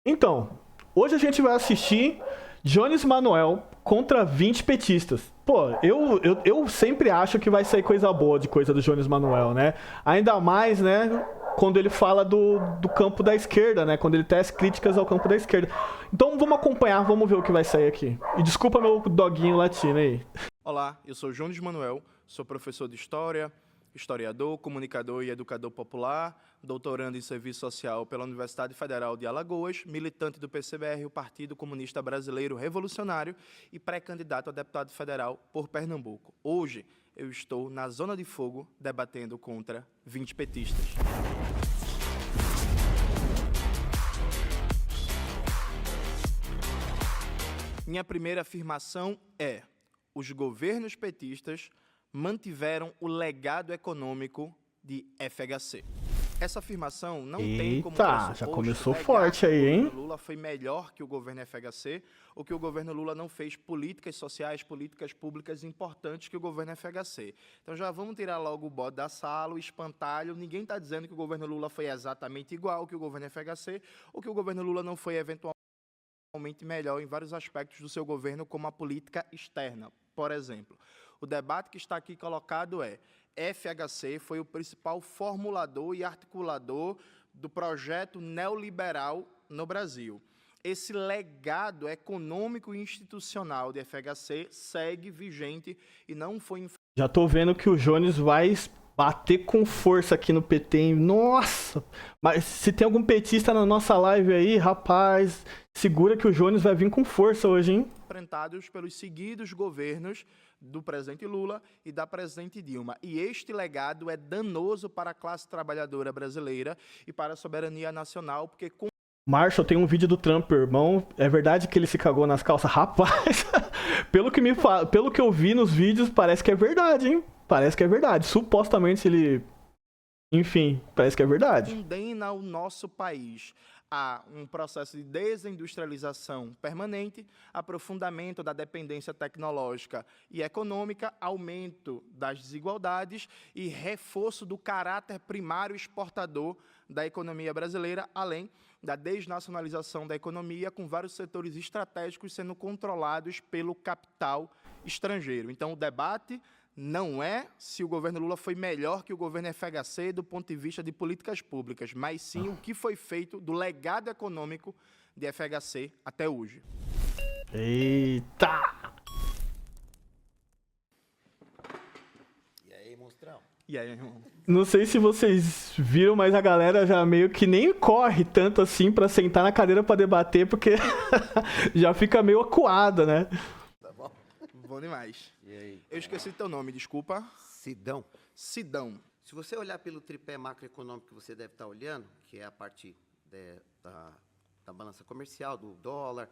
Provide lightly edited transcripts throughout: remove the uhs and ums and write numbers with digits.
Então, hoje a gente vai assistir Jones Manuel contra 20 petistas. Pô, eu sempre acho que vai sair coisa boa de coisa do Jones Manuel, né? Ainda mais, né, quando ele fala do campo da esquerda, né? Quando ele tece críticas ao campo da esquerda. Então vamos acompanhar, vamos ver o que vai sair aqui. E desculpa meu doguinho latino aí. Olá, eu sou Jones Manuel, sou professor de História, historiador, comunicador e educador popular, doutorando em Serviço Social pela Universidade Federal de Alagoas, militante do PCBR, o Partido Comunista Brasileiro Revolucionário, e pré-candidato a deputado federal por Pernambuco. Hoje, eu estou na Zona de Fogo debatendo contra 20 petistas. Minha primeira afirmação é: os governos petistas mantiveram o legado econômico de FHC. Essa afirmação não tem como Eita, já começou forte aí, hein? O governo Lula foi melhor que o governo FHC, ou que o governo Lula não fez políticas sociais, políticas públicas importantes que o governo FHC. Então já vamos tirar logo o bode da sala, o espantalho. Ninguém está dizendo que o governo Lula foi exatamente igual que o governo FHC, ou que o governo Lula não foi eventualmente melhor em vários aspectos do seu governo, como a política externa. Por exemplo, o debate que está aqui colocado é: FHC foi o principal formulador e articulador do projeto neoliberal no Brasil. Esse legado econômico e institucional de FHC segue vigente e não foi... Já tô vendo que o Jones vai bater com força aqui no PT, hein? Nossa! Mas se tem algum petista na nossa live aí, rapaz, segura que o Jones vai vir com força hoje, hein? enfrentados pelos seguidos governos do presidente Lula e da presidente Dilma. E este legado é danoso para a classe trabalhadora brasileira e para a soberania nacional, porque... Marshall, tem um vídeo do Trump, irmão. É verdade que ele se cagou nas calças? Rapaz, pelo que eu vi nos vídeos, parece que é verdade, hein? Parece que é verdade. Supostamente ele... Enfim, parece que é verdade. condena o nosso país a um processo de desindustrialização permanente, aprofundamento da dependência tecnológica e econômica, aumento das desigualdades e reforço do caráter primário exportador da economia brasileira, além da desnacionalização da economia, com vários setores estratégicos sendo controlados pelo capital estrangeiro. Então, o debate não é se o governo Lula foi melhor que o governo FHC do ponto de vista de políticas públicas, mas sim o que foi feito do legado econômico de FHC até hoje. Eita! E aí, monstrão? E aí, irmão? Não sei se vocês viram, mas a galera já meio que nem corre tanto assim pra sentar na cadeira pra debater, porque já fica meio acuada, né? Tá bom? Bom demais. E aí? Eu esqueci teu nome, desculpa. Sidão. Sidão. Se você olhar pelo tripé macroeconômico que você deve estar olhando, que é a parte da balança comercial, do dólar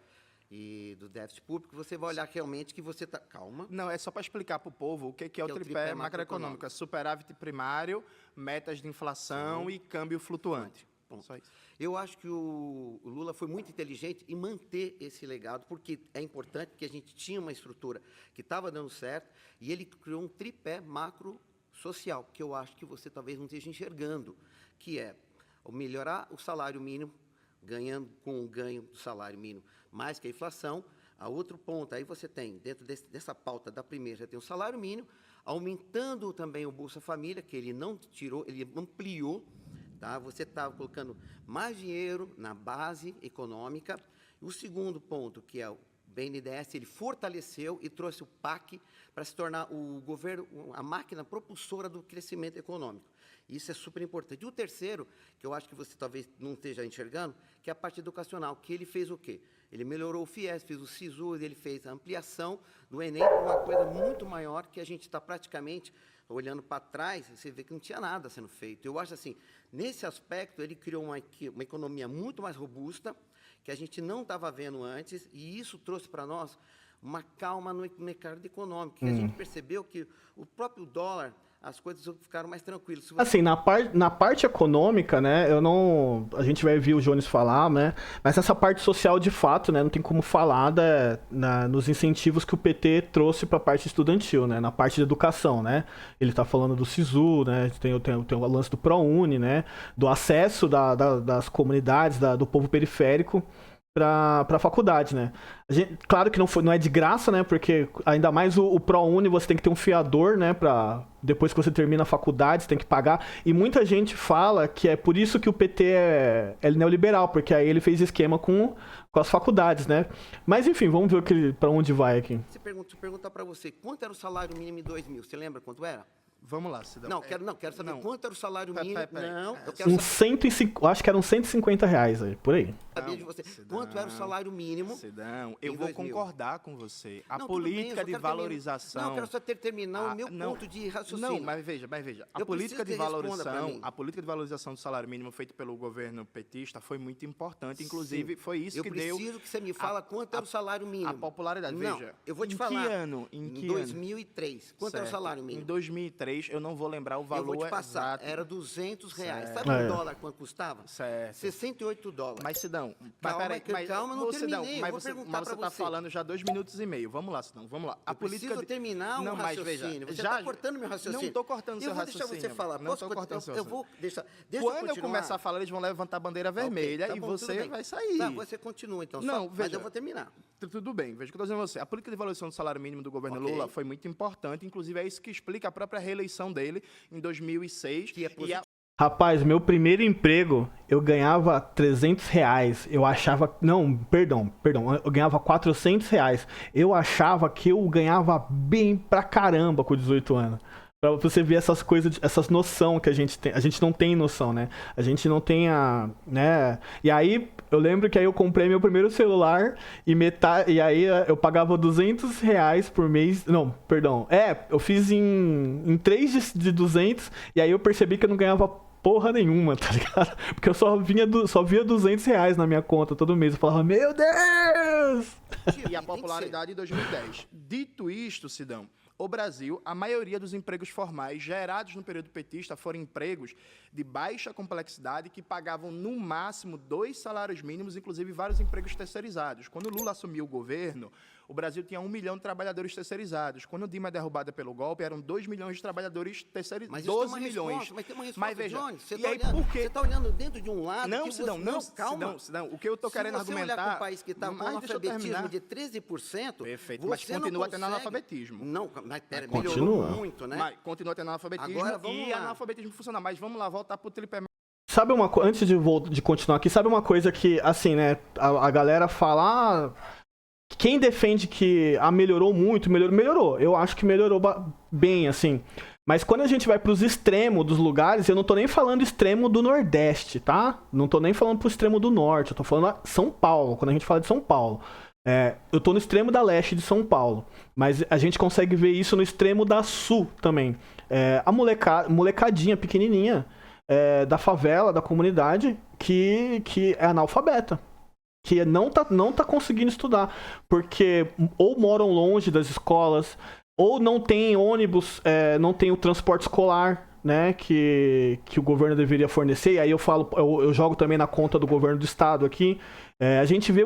e do déficit público, você vai olhar realmente que você está... Calma. Não, é só para explicar para o povo o que é o tripé macroeconômico. É superávit primário, metas de inflação e câmbio flutuante. Bom, Só isso. eu acho que o Lula foi muito inteligente em manter esse legado, porque é importante, porque a gente tinha uma estrutura que estava dando certo, e ele criou um tripé macro social, que eu acho que você talvez não esteja enxergando, que é melhorar o salário mínimo, ganhando com o ganho do salário mínimo mais que a inflação. A outro ponto, aí você tem, dentro dessa pauta da primeira, já tem o salário mínimo, aumentando também o Bolsa Família, que ele não tirou, ele ampliou. Tá? Você está colocando mais dinheiro na base econômica. O segundo ponto, que é o BNDES, ele fortaleceu e trouxe o PAC para se tornar o governo, a máquina propulsora do crescimento econômico. Isso é super importante. E o terceiro, que eu acho que você talvez não esteja enxergando, que é a parte educacional, que ele fez o quê? Ele melhorou o FIES, fez o SISU, ele fez a ampliação do Enem, uma coisa muito maior que a gente está praticamente... Olhando para trás, você vê que não tinha nada sendo feito. Eu acho assim, nesse aspecto, ele criou uma economia muito mais robusta, que a gente não estava vendo antes, e isso trouxe para nós uma calma no mercado econômico. Que a gente percebeu que o próprio dólar, as coisas ficaram mais tranquilas. Se você- Assim, na parte econômica, né, a gente vai ver o Jones falar, né, mas essa parte social, de fato, né, não tem como falar nos incentivos que o PT trouxe para a parte estudantil, né, na parte de educação, né, ele tá falando do SISU, né, tem o lance do ProUni, né, do acesso das comunidades, do povo periférico pra faculdade, né. Claro que não é de graça, né, porque ainda mais o ProUni você tem que ter um fiador, né, depois que você termina a faculdade, você tem que pagar, e muita gente fala que é por isso que o PT é neoliberal, porque aí ele fez esquema com as faculdades, né. Mas enfim, vamos ver pra onde vai aqui. Se perguntar para você, quanto era o salário mínimo em 2000? Você lembra quanto era? Vamos lá, Sidão. Quero saber não. quanto era o salário mínimo. Peraí. Não, eu quero saber. 105, acho que eram R$150 aí, por aí. Saber de você. Quanto era o salário mínimo? Sidão, eu em vou 2000? concordar com você. A Não, tudo bem, eu política só de quero valorização... Não, eu quero só terminar o meu não, ponto de raciocínio. Não, mas veja. A Eu política de preciso que responda pra valorização, mim. a política de valorização do salário mínimo feita pelo governo petista foi muito importante. Inclusive, foi isso que deu... Eu preciso que você me fala quanto era o salário mínimo. A popularidade. Não, Veja, eu vou te em falar. Que ano? Em que ano? 2003. Quanto era o Certo. salário Em mínimo? 2003, eu não vou lembrar o Eu valor vou te passar. exato. Era R$200. Certo. Sabe É. um dólar quanto custava? Certo. $68. Mas, Sidão, Calma, não Sidão, terminei, eu mas vou você perguntar pra tá você. falando já 2 minutos e meio. Vamos lá, Sidão, vamos lá. Eu preciso terminar não, o mas raciocínio. veja, Você está cortando meu raciocínio. Não estou cortando seu Eu vou deixar raciocínio. você falar. Não estou cortando seu Eu vou deixa eu Quando eu continuar. começar a falar, eles vão levantar a bandeira vermelha Ok, tá e bom, você tudo bem. vai sair. Tá, você continua então. Não, mas veja. eu vou terminar. Tudo bem, veja o que eu estou dizendo a você. A política de valorização do salário mínimo do governo Ok. Lula foi muito importante, inclusive é isso que explica a própria reeleição dele em 2006. Que é positivo. Rapaz, meu primeiro emprego, eu ganhava R$300. Eu achava... Não, perdão. Eu ganhava R$400. Eu achava que eu ganhava bem pra caramba com 18 anos. Pra você ver essas coisas, essas noção que a gente tem. A gente não tem noção, né? A gente não tem né? E aí, eu lembro que aí eu comprei meu primeiro celular e aí eu pagava R$200 por mês. Não, perdão. Eu fiz em 3 de 200 e aí eu percebi que eu não ganhava porra nenhuma, tá ligado? Porque eu só via R$200 na minha conta todo mês. Eu falava, meu Deus! E a popularidade em 2010. Dito isto, Sidão, o Brasil, a maioria dos empregos formais gerados no período petista foram empregos de baixa complexidade que pagavam no máximo 2 salários mínimos, inclusive vários empregos terceirizados. Quando Lula assumiu o governo, o Brasil tinha 1 milhão de trabalhadores terceirizados. Quando Dilma é derrubada pelo golpe, eram 2 milhões de trabalhadores terceirizados. Mas 12 isso tem uma milhões. resposta, mas tem uma resposta, veja, Jones. Você e aí por quê? Você está olhando dentro de um lado... Não, que Sidão, você, não, calma. Sidão, o que eu estou querendo argumentar... Se você olhar para um país que está com Mas deixa eu analfabetismo terminar. de 13%... Perfeito, mas você continua não tendo consegue... analfabetismo. Não, mas pera, Continua. melhorou muito, né? Mas continua tendo analfabetismo Agora, vamos e lá. analfabetismo funcional. Mas vamos lá, voltar para o tripé. Sabe uma coisa, antes de continuar aqui, sabe uma coisa que, assim, né, a galera fala, quem defende que melhorou muito, melhorou. Eu acho que melhorou bem, assim. Mas quando a gente vai pros extremos dos lugares, eu não tô nem falando extremo do Nordeste, tá? Não tô nem falando pro extremo do Norte, eu tô falando São Paulo, quando a gente fala de São Paulo. Eu tô no extremo da leste de São Paulo, mas a gente consegue ver isso no extremo da sul também. A molecadinha pequenininha da favela, da comunidade, que é analfabeta. Que não tá conseguindo estudar, porque ou moram longe das escolas, ou não tem ônibus, não tem o transporte escolar, né, que o governo deveria fornecer. E aí eu jogo também na conta do governo do estado aqui. A gente vê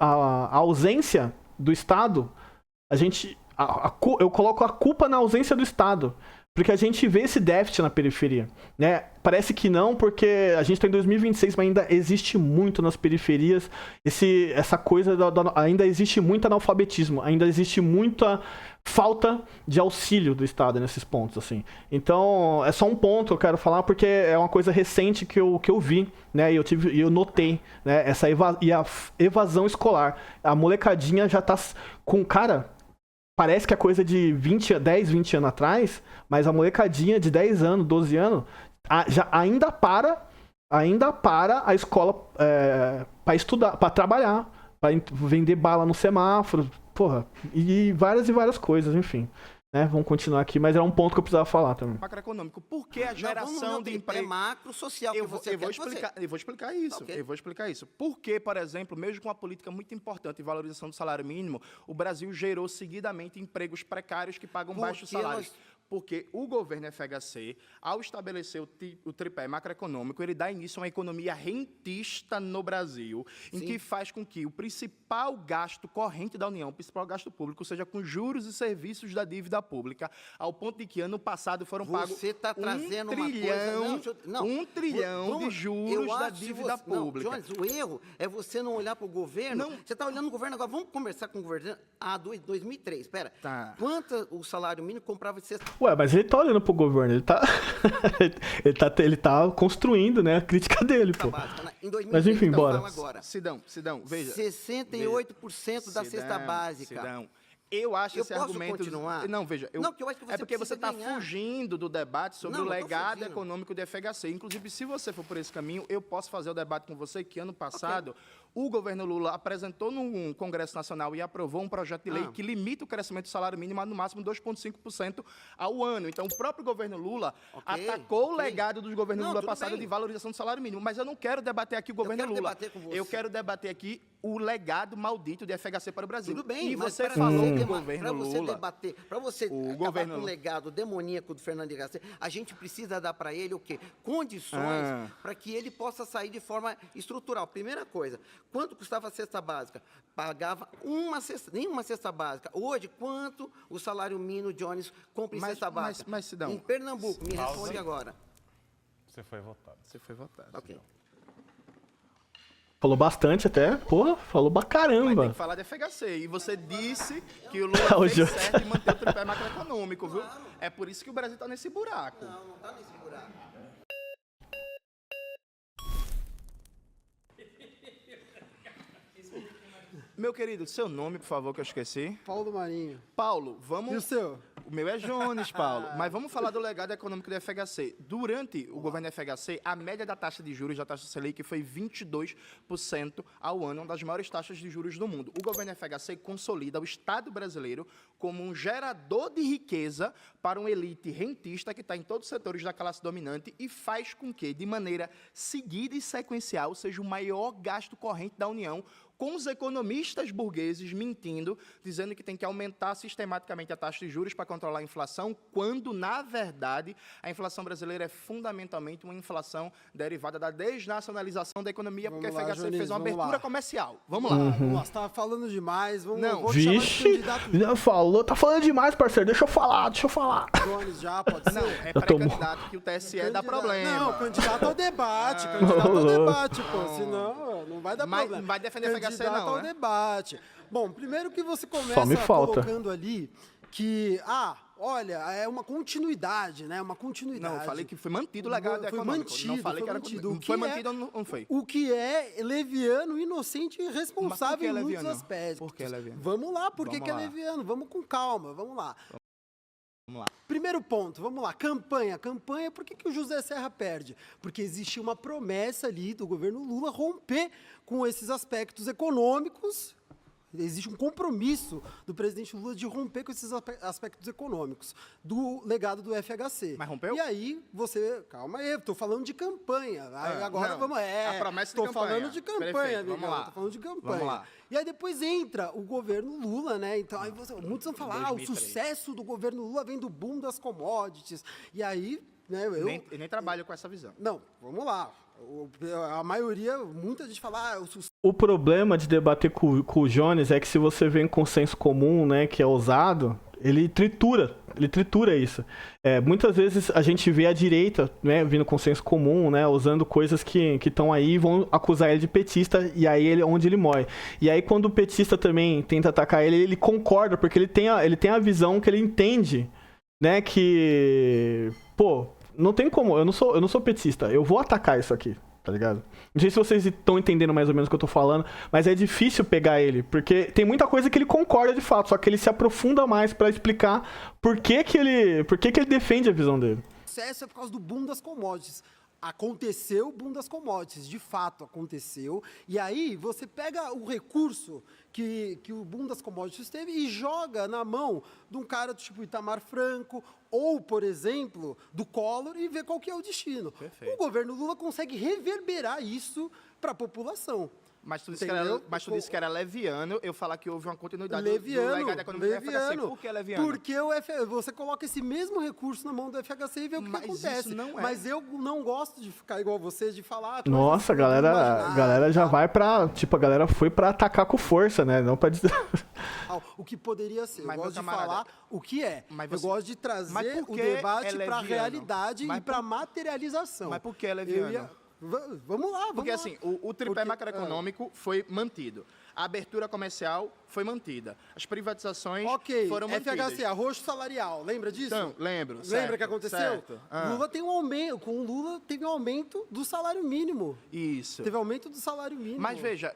a ausência do estado. Eu coloco a culpa na ausência do estado. Porque a gente vê esse déficit na periferia, né? Parece que não, porque a gente está em 2026, mas ainda existe muito nas periferias essa coisa, ainda existe muito analfabetismo, ainda existe muita falta de auxílio do Estado nesses pontos, assim. Então, é só um ponto que eu quero falar, porque é uma coisa recente que eu vi, né? E eu notei, né? A evasão escolar. A molecadinha já tá com... Cara, parece que é coisa de 10, 20 anos atrás, mas a molecadinha de 10 anos, 12 anos, ainda para a escola para estudar, para trabalhar, para vender bala no semáforo, porra, e várias coisas, enfim. né? Vamos continuar aqui, mas era um ponto que eu precisava falar também. Macroeconômico. Por que a geração de emprego... macro social que Eu vou explicar isso. Ok. Eu vou explicar isso. Porque, por exemplo, mesmo com uma política muito importante de valorização do salário mínimo, o Brasil gerou seguidamente empregos precários que pagam baixos salários. Porque o governo FHC, ao estabelecer o tripé macroeconômico, ele dá início a uma economia rentista no Brasil, em que faz com que o principal gasto corrente da União, o principal gasto público, seja com juros e serviços da dívida pública, ao ponto de que ano passado foram pagos Você está trazendo um trilhão de juros da dívida pública. Não, Jones, o erro é você não olhar para o governo. Você está olhando o governo agora. Vamos conversar com o governo. 2003, espera. Tá. Quanto o salário mínimo comprava de cesta? Ué, mas ele tá olhando pro governo, ele tá construindo, né, a crítica dele, pô. Básica, né? Em 2003, Mas enfim, então, bora. fala agora. Sidão, veja. 68% da cesta básica. Sidão. Eu acho esse posso argumento... continuar? Não, veja. Não, que eu acho que você é porque você está precisa ganhar. fugindo do debate sobre Não, o não tô legado fugindo. econômico do FHC. Inclusive, se você for por esse caminho, eu posso fazer o debate com você que ano passado o governo Lula apresentou no Congresso Nacional e aprovou um projeto de lei que limita o crescimento do salário mínimo a no máximo 2,5% ao ano. Então, o próprio governo Lula atacou o legado dos governos Lula tudo passado bem. de valorização do salário mínimo. Mas eu não quero debater aqui o governo quero Lula. debater com você. Eu quero debater aqui o legado maldito do FHC para o Brasil. Tudo bem, e mas você para falou você que o deba- governo pra você Lula... debater, para você O acabar governo com o Lula. legado demoníaco do Fernando Henrique Garcia, a gente precisa dar para ele o quê? Condições para que ele possa sair de forma estrutural. Primeira coisa, quanto custava a cesta básica? Pagava nenhuma cesta básica. Hoje, quanto o salário mínimo, Jones, compra em cesta básica? Mas, Sidão... Em Pernambuco, me responde agora. Você foi votado. Você foi votado. Ok. Falou bastante até, porra, falou pra Mas tem caramba. que falar de FHC. E você disse que o Lula O fez Jô- certo em manter o tripé macroeconômico, viu? É por isso que o Brasil está nesse buraco. Não está nesse buraco. Meu querido, seu nome, por favor, que eu esqueci. Paulo Marinho. Paulo, E o vamos... seu? O meu é Jones, Paulo. Mas vamos falar do legado econômico do FHC. Durante o governo do FHC, a média da taxa de juros da taxa Selic foi 22% ao ano, uma das maiores taxas de juros do mundo. O governo do FHC consolida o Estado brasileiro como um gerador de riqueza para uma elite rentista que está em todos os setores da classe dominante e faz com que, de maneira seguida e sequencial, seja o maior gasto corrente da União, com os economistas burgueses mentindo, dizendo que tem que aumentar sistematicamente a taxa de juros para controlar a inflação, quando, na verdade, a inflação brasileira é fundamentalmente uma inflação derivada da desnacionalização da economia, porque Vamos a lá, FHC Jones, fez uma vamos abertura lá. comercial. Vamos lá. Vamos lá, você tava falando demais. Vamos, Não. vou te chamar de Vixe, candidato falou, tá falando demais, parceiro, deixa eu falar. Jones já, pode ser? Não, é Eu tô pré-candidato que o TSE dá Candidato- problema. Não, candidato ao debate. Candidato ao debate, pô. Senão, não vai dar Mas problema. não vai defender FHC Candidato não, ao né? debate. Bom, primeiro que você Só me começa falta. colocando ali que, olha, é uma continuidade, né? Uma continuidade. Não, eu falei que foi mantido o legado Foi econômico. mantido, Não falei foi que era mantido. O que Foi é- mantido ou não foi? O que é leviano, inocente e Mas por irresponsável que é em muitos leviano? aspectos. Por que é leviano? Vamos lá, por que Vamos que é lá. leviano? Vamos com calma, vamos lá. Vamos lá. Primeiro ponto, vamos lá, campanha. Campanha, por que que o José Serra perde? Porque existe uma promessa ali do governo Lula romper com esses aspectos econômicos. Existe um compromisso do presidente Lula de romper com esses aspectos econômicos do legado do FHC. Mas rompeu? E aí, calma aí, estou falando de campanha. Aí agora não, vamos... a promessa de Tô campanha. falando de campanha, Perfeito, amigão. vamos lá. Tô falando de campanha. Vamos lá. E aí depois entra o governo Lula, né? Então, aí muitos vão falar, o 2003. sucesso do governo Lula vem do boom das commodities. E aí, né, eu... Eu nem trabalho com essa visão. Não, vamos lá. A maioria, muita gente fala, o sucesso... O problema de debater com o Jones é que se você vem com senso comum, né, que é ousado, ele tritura isso. Muitas vezes a gente vê a direita, né, vindo com senso comum, né, usando coisas que estão aí e vão acusar ele de petista, e aí ele onde ele morre. E aí quando o petista também tenta atacar ele concorda, porque ele tem a visão que ele entende, né, que, pô, não tem como, eu não sou petista, eu vou atacar isso aqui, tá ligado? Não sei se vocês estão entendendo mais ou menos o que eu tô falando, mas é difícil pegar ele, porque tem muita coisa que ele concorda de fato, só que ele se aprofunda mais pra explicar por que ele defende a visão dele. é por causa do boom das commodities. aconteceu o boom das commodities, de fato aconteceu. E aí você pega o recurso que o boom das commodities teve e joga na mão de um cara do tipo Itamar Franco ou, por exemplo, do Collor e vê qual que é o destino. Perfeito. O governo Lula consegue reverberar isso para a população. Mas tu disse, que era leviano, eu falar que houve uma continuidade do legado econômico do FHC. Por que é leviano? Porque você coloca esse mesmo recurso na mão do FHC e vê o que acontece. Isso não é. Mas eu não gosto de ficar igual você, de falar... Nossa, a galera já vai pra... Tipo, a galera foi pra atacar com força, né? Não pra dizer... O que poderia ser. Mas, eu gosto de camarada, falar o que é. Eu gosto de trazer o que debate é pra leviano? realidade e pra materialização. Mas por que é leviano? Vamos lá, Porque assim, o tripé macroeconômico foi mantido. A abertura comercial foi mantida. As privatizações foram mantidas. FHC, arroxo salarial, lembra disso? Então, lembro. Lembra que aconteceu? Certo. Lula tem um aumento, com o Lula teve um aumento do salário mínimo. Isso. Teve aumento do salário mínimo. Mas veja...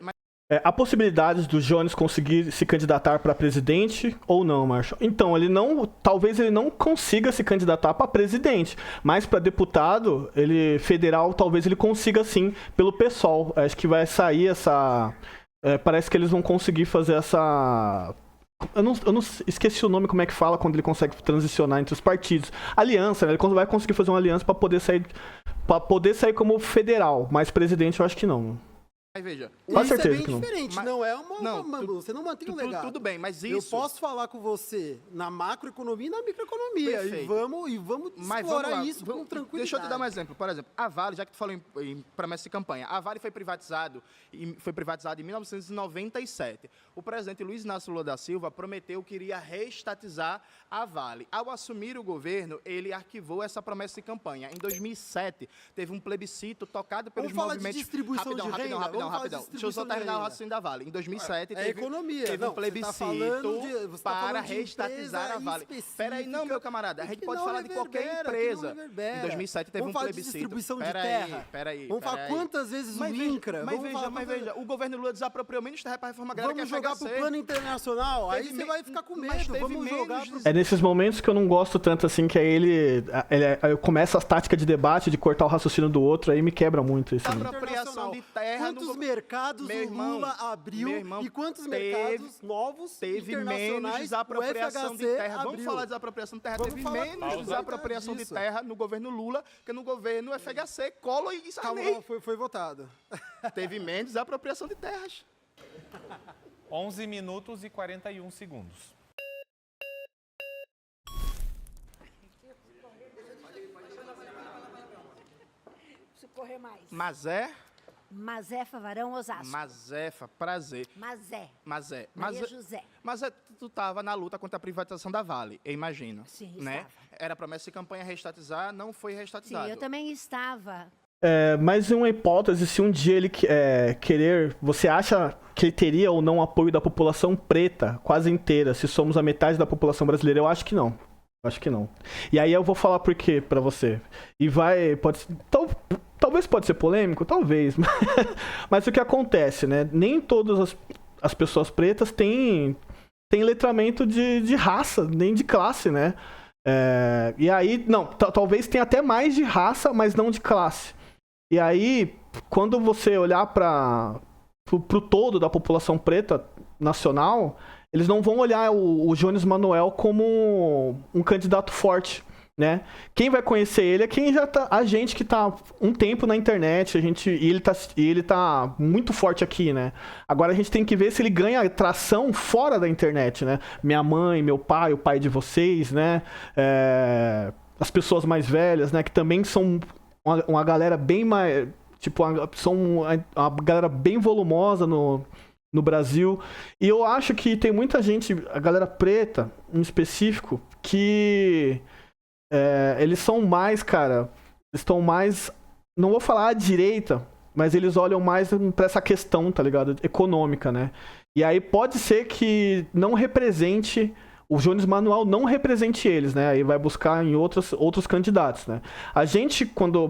Há possibilidades do Jones conseguir se candidatar para presidente ou não, Marshall? Então, talvez ele não consiga se candidatar para presidente, mas para deputado federal, talvez ele consiga sim, pelo PSOL. Acho que vai sair essa... parece que eles vão conseguir fazer essa... Eu não esqueci o nome, como é que fala quando ele consegue transicionar entre os partidos. Aliança, né? Ele vai conseguir fazer uma aliança para poder sair como federal, mas presidente eu acho que não. Mas veja... Quase Isso é certeza bem que não. diferente, não é uma... você não mantém um legado. Tudo bem, mas isso... Eu posso falar com você na macroeconomia e na microeconomia. Perfeito. E vamos explorar isso com tranquilidade. Deixa eu te dar um exemplo. Por exemplo, a Vale, já que tu falou em promessa de campanha, a Vale foi privatizada em 1997. O presidente Luiz Inácio Lula da Silva prometeu que iria reestatizar a Vale. Ao assumir o governo, ele arquivou essa promessa de campanha. Em 2007, teve um plebiscito tocado pelos Vamos falar movimentos... de distribuição de renda? Rapidão. Deixa eu só terminar o raciocínio da Vale. Em 2007, teve um plebiscito para reestatizar a Vale. Peraí, não, meu camarada. A gente pode falar de qualquer empresa. Em 2007 teve um plebiscito. De distribuição de terra. Vamos falar quantas vezes o INCRA. Mas veja, o governo Lula desapropriou menos terra para a reforma agrária que a FHC. Vamos jogar pro plano internacional. Aí você vai ficar com medo. Vamos jogar pro... É nesses momentos que eu não gosto tanto assim, que aí ele começa as táticas de debate, de cortar o raciocínio do outro, aí me quebra muito isso. Apropriação de terra... Quantos mercados o Lula abriu e quantos mercados novos teve menos desapropriação de terra. Vamos falar de desapropriação de terra. Teve menos desapropriação de terra no governo Lula que no governo FHC, Collor e Sarney. Foi votado. Teve menos desapropriação de terras. 11 minutos e 41 segundos. Preciso correr mais. Mazefa, Varão, Osasco. Mazefa, prazer. Maria José. Mazé, tu tava na luta contra a privatização da Vale, eu imagino. Sim, né? estava. Era promessa de campanha reestatizar, não foi reestatizado. Sim, eu também estava. Mas em uma hipótese, se um dia ele querer... Você acha que ele teria ou não apoio da população preta, quase inteira, se somos a metade da população brasileira? Eu acho que não. E aí eu vou falar por quê pra você. Talvez pode ser polêmico, talvez. Mas o que acontece, né? Nem todas as pessoas pretas têm letramento de raça, nem de classe, né? E aí, não, talvez tenha até mais de raça, mas não de classe. E aí, quando você olhar pro todo da população preta nacional, eles não vão olhar o Jones Manoel como um candidato forte, né? Quem vai conhecer ele é quem já tá... A gente que tá um tempo na internet, e ele tá muito forte aqui, né? Agora a gente tem que ver se ele ganha tração fora da internet, né? Minha mãe, meu pai, o pai de vocês, né? As pessoas mais velhas, né? Que também são uma galera bem mais... Tipo, são uma galera bem volumosa no Brasil. E eu acho que tem muita gente, a galera preta, em específico, que... eles são mais, cara, estão mais, não vou falar à direita, mas eles olham mais pra essa questão, tá ligado? Econômica, né? E aí pode ser que não represente, o Jones Manoel não represente eles, né? Aí vai buscar em outros candidatos, né?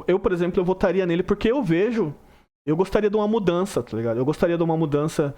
Eu, por exemplo, eu votaria nele porque eu gostaria de uma mudança, tá ligado? Eu gostaria de uma mudança...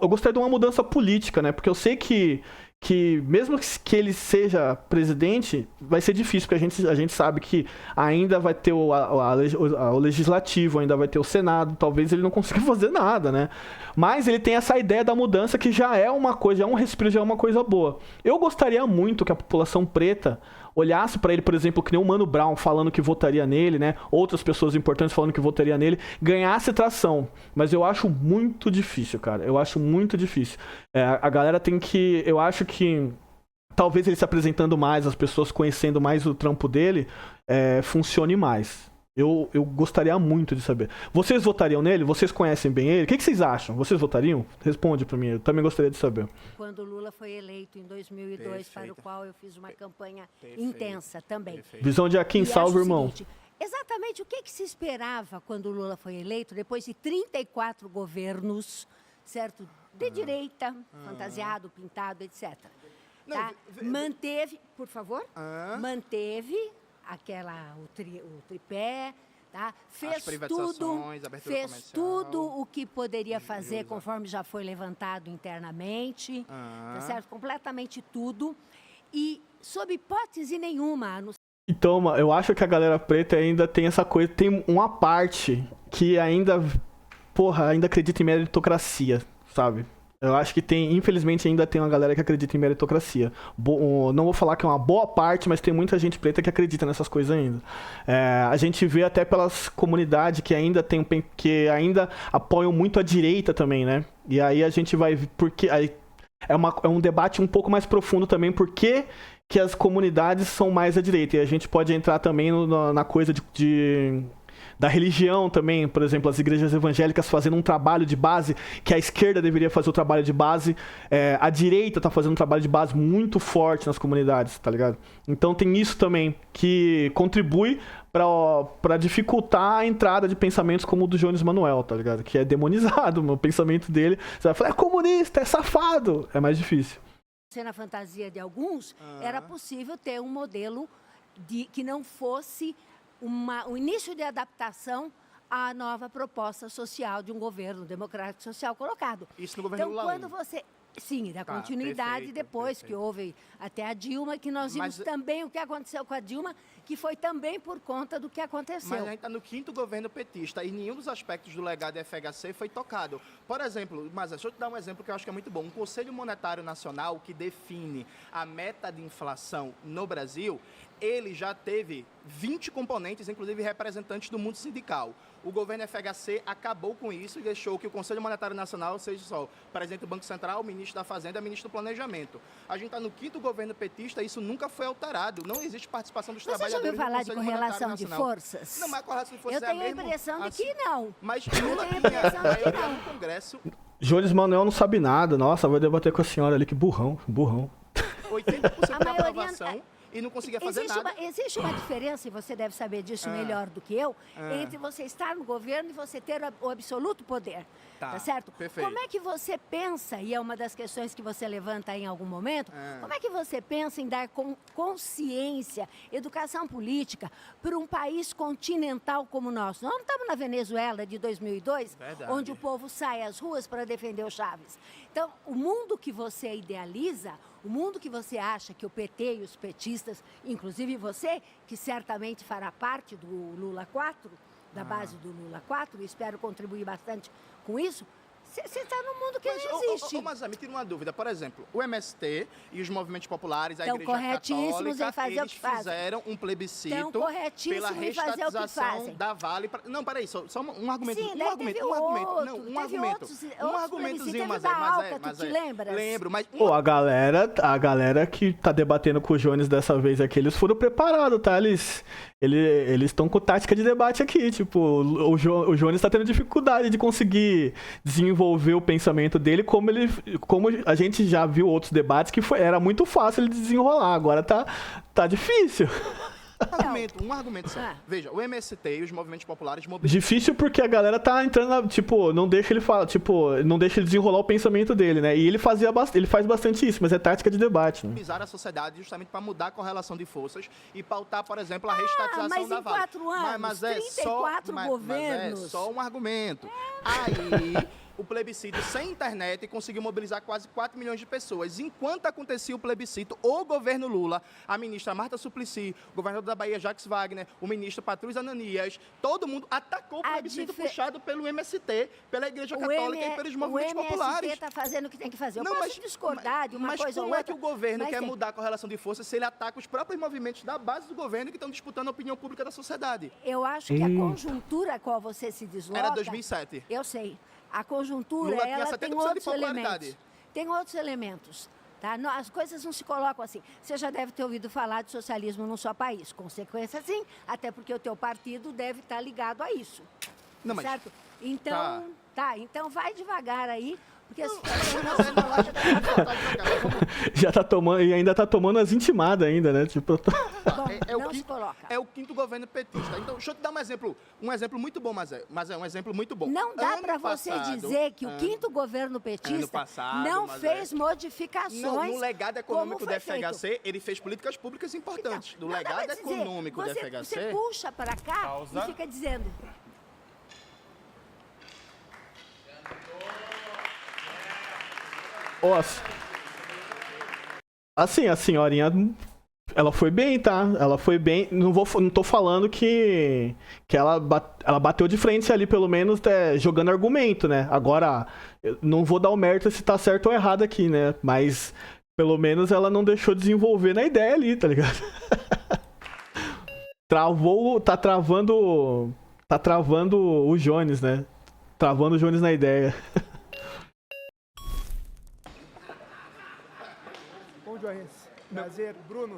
eu gostaria de uma mudança política, né? Porque eu sei que que mesmo que ele seja presidente, vai ser difícil, porque a gente sabe que ainda vai ter o legislativo, ainda vai ter o Senado, talvez ele não consiga fazer nada, né? Mas ele tem essa ideia da mudança que já é uma coisa, já é um respiro, já é uma coisa boa. Eu gostaria muito que a população preta olhasse para ele, por exemplo, que nem o Mano Brown falando que votaria nele, né? Outras pessoas importantes falando que votaria nele, ganhasse tração. Mas eu acho muito difícil, cara. Eu acho muito difícil. A galera tem que... Eu acho que talvez ele se apresentando mais, as pessoas conhecendo mais o trampo dele, funcione mais. Eu gostaria muito de saber. Vocês votariam nele? Vocês conhecem bem ele? O que vocês acham? Vocês votariam? Responde para mim. Eu também gostaria de saber. Quando Lula foi eleito em 2002, para o qual eu fiz uma campanha intensa também. Visão de Aquim, salve, irmão. Seguinte, exatamente o que se esperava quando Lula foi eleito, depois de 34 governos, certo? De direita, fantasiado, pintado, etc. Tá? Manteve, por favor, manteve o tripé, tá? Fez tudo o que poderia fazer, conforme já foi levantado internamente, tá certo? Completamente tudo. E, sob hipótese nenhuma... Então, eu acho que a galera preta ainda tem essa coisa, tem uma parte que ainda acredita em meritocracia, sabe? Eu acho que infelizmente ainda tem uma galera que acredita em meritocracia. Não vou falar que é uma boa parte, mas tem muita gente preta que acredita nessas coisas ainda. A gente vê até pelas comunidades que ainda apoiam muito a direita também, né? E aí a gente vai... Porque aí é um debate um pouco mais profundo também, porque que as comunidades são mais à direita. E a gente pode entrar também na coisa da religião também, por exemplo, as igrejas evangélicas fazendo um trabalho de base, que a esquerda deveria fazer o trabalho de base, a direita tá fazendo um trabalho de base muito forte nas comunidades, tá ligado? Então tem isso também, que contribui para dificultar a entrada de pensamentos como o do Jones Manuel, tá ligado? Que é demonizado, o pensamento dele, você vai falar, é comunista, é safado, é mais difícil. Na fantasia de alguns, era possível ter um modelo que não fosse o início de adaptação à nova proposta social de um governo democrático social colocado. Isso no governo Lula. Então, quando você... Sim, da continuidade depois, que houve até a Dilma, que nós vimos também o que aconteceu com a Dilma, que foi também por conta do que aconteceu. Mas a gente está no 5º governo petista e nenhum dos aspectos do legado do FHC foi tocado. Por exemplo, mas deixa eu te dar um exemplo que eu acho que é muito bom. Um Conselho Monetário Nacional que define a meta de inflação no Brasil, ele já teve 20 componentes, inclusive representantes do mundo sindical. O governo FHC acabou com isso e deixou que o Conselho Monetário Nacional seja só o presidente do Banco Central, o ministro da Fazenda e o ministro do Planejamento. A gente está no 5º governo petista e isso nunca foi alterado. Não existe participação dos trabalhadores no Conselho Monetário Nacional. Você já ouviu falar de correlação de forças? Não, mas a correlação de forças eu tenho a impressão de que não. Mas Lula tinha no Congresso... Jones Manuel não sabe nada. Nossa, vai debater com a senhora ali, que burrão. 80% da aprovação... E não conseguia fazer nada. Existe uma diferença, e você deve saber disso melhor do que eu, entre você estar no governo e você ter o absoluto poder. Tá certo? Perfeito. Como é que você pensa, e é uma das questões que você levanta em algum momento, como é que você pensa em dar consciência, educação política para um país continental como o nosso? Nós não estamos na Venezuela de 2002, onde o povo sai às ruas para defender o Chaves. Então, o mundo que você idealiza, o mundo que você acha que o PT e os petistas, inclusive você, que certamente fará parte do Lula 4, da base do Lula 4, e espero contribuir bastante com isso, você está num mundo que não existe. Mas me tira uma dúvida. Por exemplo, o MST e os movimentos populares, a Igreja Católica, em fazer eles fizeram um plebiscito pela reestatização da Vale. Não, peraí, só um argumento. Sim, um argumentozinho, mas lembra? Lembro, mas... Pô, a galera que tá debatendo com o Jones dessa vez aqui, eles foram preparados, tá? Eles estão com tática de debate aqui, tipo, o Jones tá tendo dificuldade de conseguir desenvolver o pensamento dele, como a gente já viu outros debates que era muito fácil ele desenrolar, agora tá difícil. Um argumento só. Veja, o MST e os movimentos populares... Difícil porque a galera tá entrando, não deixa ele falar, não deixa ele desenrolar o pensamento dele, né? E ele faz bastante isso, mas é tática de debate. Mobilizar a sociedade justamente para mudar a correlação de forças e pautar, por exemplo, a reestatização da Vale. Mas em 4 anos, 34 governos... Mas é só um argumento. Aí, o plebiscito sem internet conseguiu mobilizar quase 4 milhões de pessoas. Enquanto acontecia o plebiscito, o governo Lula, a ministra Marta Suplicy, o governador da Bahia, Jacques Wagner, o ministro Patrus Ananias, todo mundo atacou o plebiscito puxado pelo MST, pela Igreja Católica e pelos movimentos populares. O MST está fazendo o que tem que fazer. Eu Não, posso discordar de uma coisa ou outra. Mas como é que o governo mas quer tem- mudar a correlação de forças se ele ataca os próprios movimentos da base do governo que estão disputando a opinião pública da sociedade? Eu acho que a conjuntura a qual você se desloca... Era 2007. Eu sei. A conjuntura, Lula tinha ela 70% tem de outros popularidade. elementos. Tem outros elementos. Tá? As coisas não se colocam assim. Você já deve ter ouvido falar de socialismo num só país. Consequência, sim, até porque o teu partido deve estar ligado a isso. Não, mas- certo? Então, então vai devagar aí, porque a situação não Mas se é, não, coloca. acho que é muito vontade de jogar, mas vamos- Já tá tomando, e ainda tá tomando as intimadas ainda, né? Tipo, Bom, É o não se quinto- coloca. É o quinto governo petista. Então, deixa eu te dar um exemplo muito bom, mas é um exemplo muito bom. Não dá Ano para você passado- dizer que o ano- quinto governo petista passado, não mas fez é- modificações. Não, no legado econômico como do foi feito. FHC, ele fez políticas públicas importantes. Então, Do não dá legado pra dizer. econômico do Você FHC... puxa para cá Pausa. e fica dizendo. ó, assim, a senhorinha, ela foi bem, tá? Ela foi bem. Não tô falando que ela bateu de frente ali, pelo menos, jogando argumento, né? Agora, eu não vou dar o mérito se tá certo ou errado aqui, né? Mas, pelo menos, ela não deixou desenvolver na ideia ali, tá ligado? Tá travando o Jones, né? Travando o Jones na ideia. Bom, Jones. Prazer.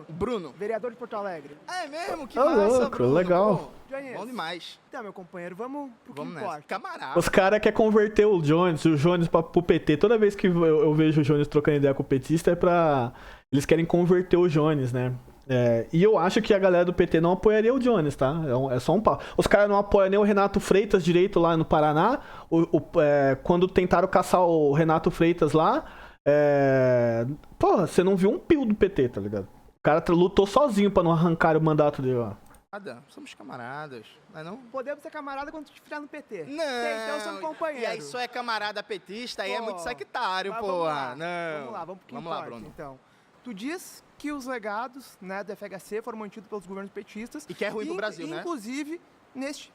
Bruno. Vereador de Porto Alegre. É mesmo? Que Ô, massa, louco, Bruno. legal. Pô, Jones. bom demais. Então, meu companheiro, vamos pro Vamos que nessa. importa. Camarada. Os caras querem converter o Jones pro PT. Toda vez que eu vejo o Jones trocando ideia com o petista é pra... Eles querem converter o Jones, né? E eu acho que a galera do PT não apoiaria o Jones, tá? É só um pau. Os caras não apoiam nem o Renato Freitas direito lá no Paraná. Quando tentaram caçar o Renato Freitas lá, porra, você não viu um pio do PT, tá ligado? O cara lutou sozinho pra não arrancar o mandato dele lá. Somos camaradas, não é não? Podemos ser camarada quando te virar no PT. Não. Então, somos companheiros. E aí só é camarada petista, aí é Pô, muito sectário, mas porra. Vamos lá, Não. vamos pro que Vamos importa, lá, Bruno. então. Tu diz que os legados, né, do FHC foram mantidos pelos governos petistas. E que é ruim pro Brasil, né? Inclusive, neste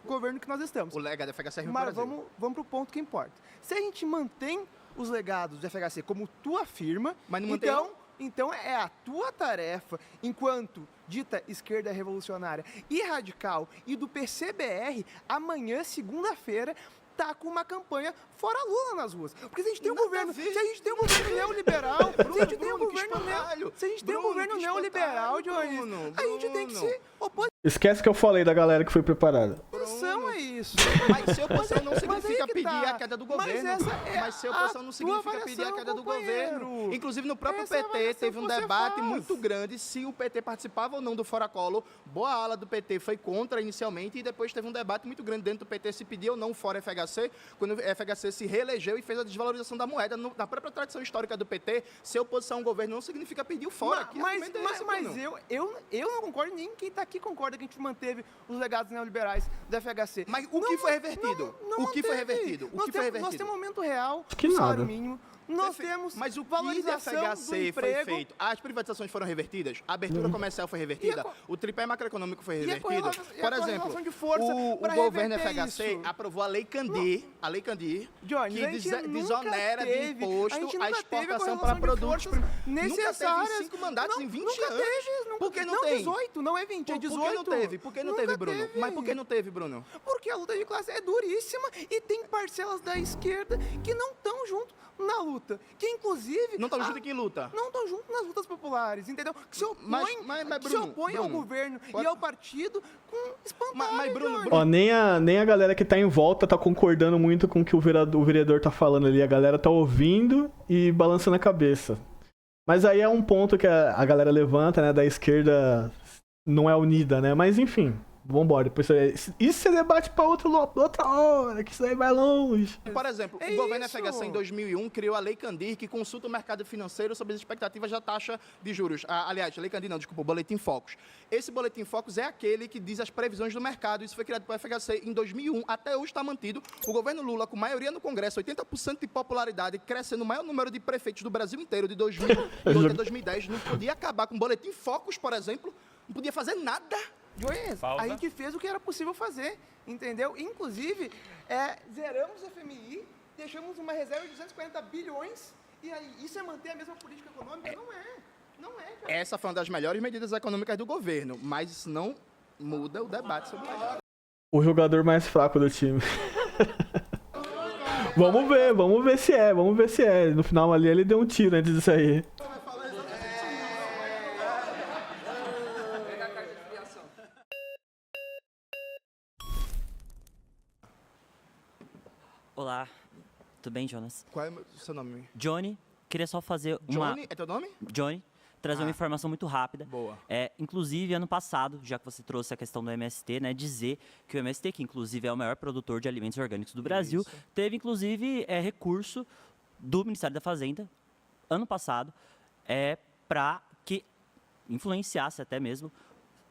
governo que nós estamos. O legado da FHC é ruim pro Mas Brasil. vamos pro ponto que importa. Se a gente mantém os legados do FHC como tu afirma, Mas não mantém, então é a tua tarefa, enquanto dita esquerda revolucionária e radical e do PCBR, amanhã, segunda-feira, tá com uma campanha fora Lula nas ruas. Porque se a gente tem um Nada governo, a ver. se a gente tem um governo neoliberal, se a gente tem um Bruno, que governo espantalho. se a gente tem um Bruno, governo que neoliberal, espantalho, Jones, Bruno, a gente tem que Bruno. ser Esquece que eu falei da galera que foi preparada. oposição a isso. Mas ser oposição não Mas significa aí que pedir tá. a queda do Mas governo. essa é Mas ser a oposição não tua significa pedir a avaliação, queda do companheiro. governo. Inclusive, no próprio Essa é a PT avaliação teve um que você debate faz. muito grande se o PT participava ou não do Fora Collor. Boa ala do PT foi contra inicialmente e depois teve um debate muito grande dentro do PT se pedia ou não o Fora FHC, quando o FHC se reelegeu e fez a desvalorização da moeda. Na própria tradição histórica do PT, ser oposição ao governo não significa pedir o Fora. Que argumento é esse, Bruno? eu não concordo, nem quem tá aqui concorda que a gente manteve os legados neoliberais do FHC. Mas o que foi revertido? Não O que foi manteve. revertido? O Nós que foi temos- Nós revertido? temos um aumento real que do salário nada. mínimo. Nós Perfeito. temos Mas o que do valorização do FHC foi emprego. feito? As privatizações foram revertidas? A abertura comercial foi revertida? O tripé macroeconômico foi E a revertido? correlação- e a Por exemplo, correlação de força o pra governo reverter FHC isso? aprovou a Lei Candir, Jones, que a gente nunca desonera de teve- imposto a gente a nunca teve exportação correlação para de produtos. forças Nunca necessárias. teve 5 mandatos Não, em 20 nunca anos. teve, nunca- Por que não, não, tem? 18, não é 20, é 18. Por que não teve? Por que não Nunca teve, Bruno? teve. Mas por que não teve, Bruno? Porque a luta de classe é duríssima e tem parcelas da esquerda que não estão junto na luta. Que inclusive. Não estão junto em que luta? Não estão junto nas lutas populares, entendeu? Que se opõem, Mas, que se Bruno, opõem ao Bruno, governo pode- e ao partido com espantalho. Mas, Bruno, Jones. Ó, nem a galera que tá em volta tá concordando muito com o que o vereador tá falando ali. A galera tá ouvindo e balançando a cabeça. Mas aí é um ponto que a galera levanta, né? Da esquerda não é unida, né? Mas enfim, Vambora, depois isso você debate pra outra hora, que isso aí vai longe. Por exemplo, o governo FHC em 2001 criou a Lei Candir, que consulta o mercado financeiro sobre as expectativas da taxa de juros. Aliás, Lei Candir não, desculpa, o Boletim Focus. Esse Boletim Focus é aquele que diz as previsões do mercado. Isso foi criado pelo FHC em 2001, até hoje está mantido. O governo Lula, com maioria no Congresso, 80% de popularidade, crescendo o maior número de prefeitos do Brasil inteiro, de 2008 a 2010, não podia acabar com o Boletim Focus, por exemplo, não podia fazer nada. Joias, Pausa. a gente fez o que era possível fazer, entendeu? Inclusive, zeramos o FMI, deixamos uma reserva de 240 bilhões, e aí, isso é manter a mesma política econômica? Não é, cara. Essa foi uma das melhores medidas econômicas do governo, mas isso não muda o debate sobre isso. O jogador mais fraco do time. Vamos ver se é. No final ali ele deu um tiro antes disso aí. Olá, tudo bem, Jonas? Qual é o seu nome? Johnny, queria só fazer uma... Johnny, é teu nome? Johnny, trazer uma informação muito rápida. Boa. Inclusive, ano passado, já que você trouxe a questão do MST, né, dizer que o MST, que inclusive é o maior produtor de alimentos orgânicos do Brasil, teve inclusive recurso do Ministério da Fazenda, ano passado, para que influenciasse até mesmo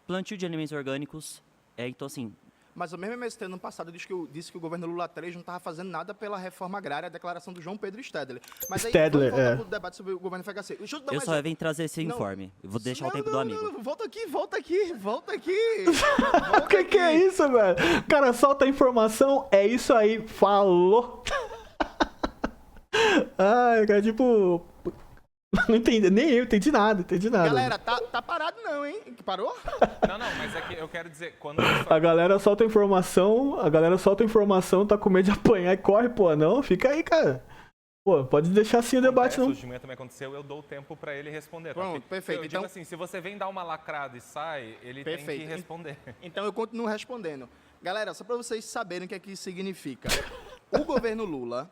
plantio de alimentos orgânicos. Então, assim... Mas o mesmo MST, ano passado, disse que o governo Lula 3 não estava fazendo nada pela reforma agrária, a declaração do João Pedro Stedler. Mas aí, vamos voltar pro debate sobre o governo FHC. Deixa eu dar Eu um só vim trazer esse informe. Eu vou deixar o tempo do amigo. Não, volta aqui. O que é isso, velho? O cara solta a informação, é isso aí, falou. Ai, cara, tipo... Não entendi, nem eu entendi nada. Galera, tá parado não, hein? Parou? Não, mas é que eu quero dizer, quando... A galera solta a informação, tá com medo de apanhar e corre, pô, não, fica aí, cara. Pô, pode deixar assim o debate, não. Hoje de manhã também aconteceu, eu dou o tempo pra ele responder. Pronto, perfeito. Eu digo assim, se você vem dar uma lacrada e sai, ele tem que responder. Então eu continuo respondendo. Galera, só pra vocês saberem o que é que isso significa. O governo Lula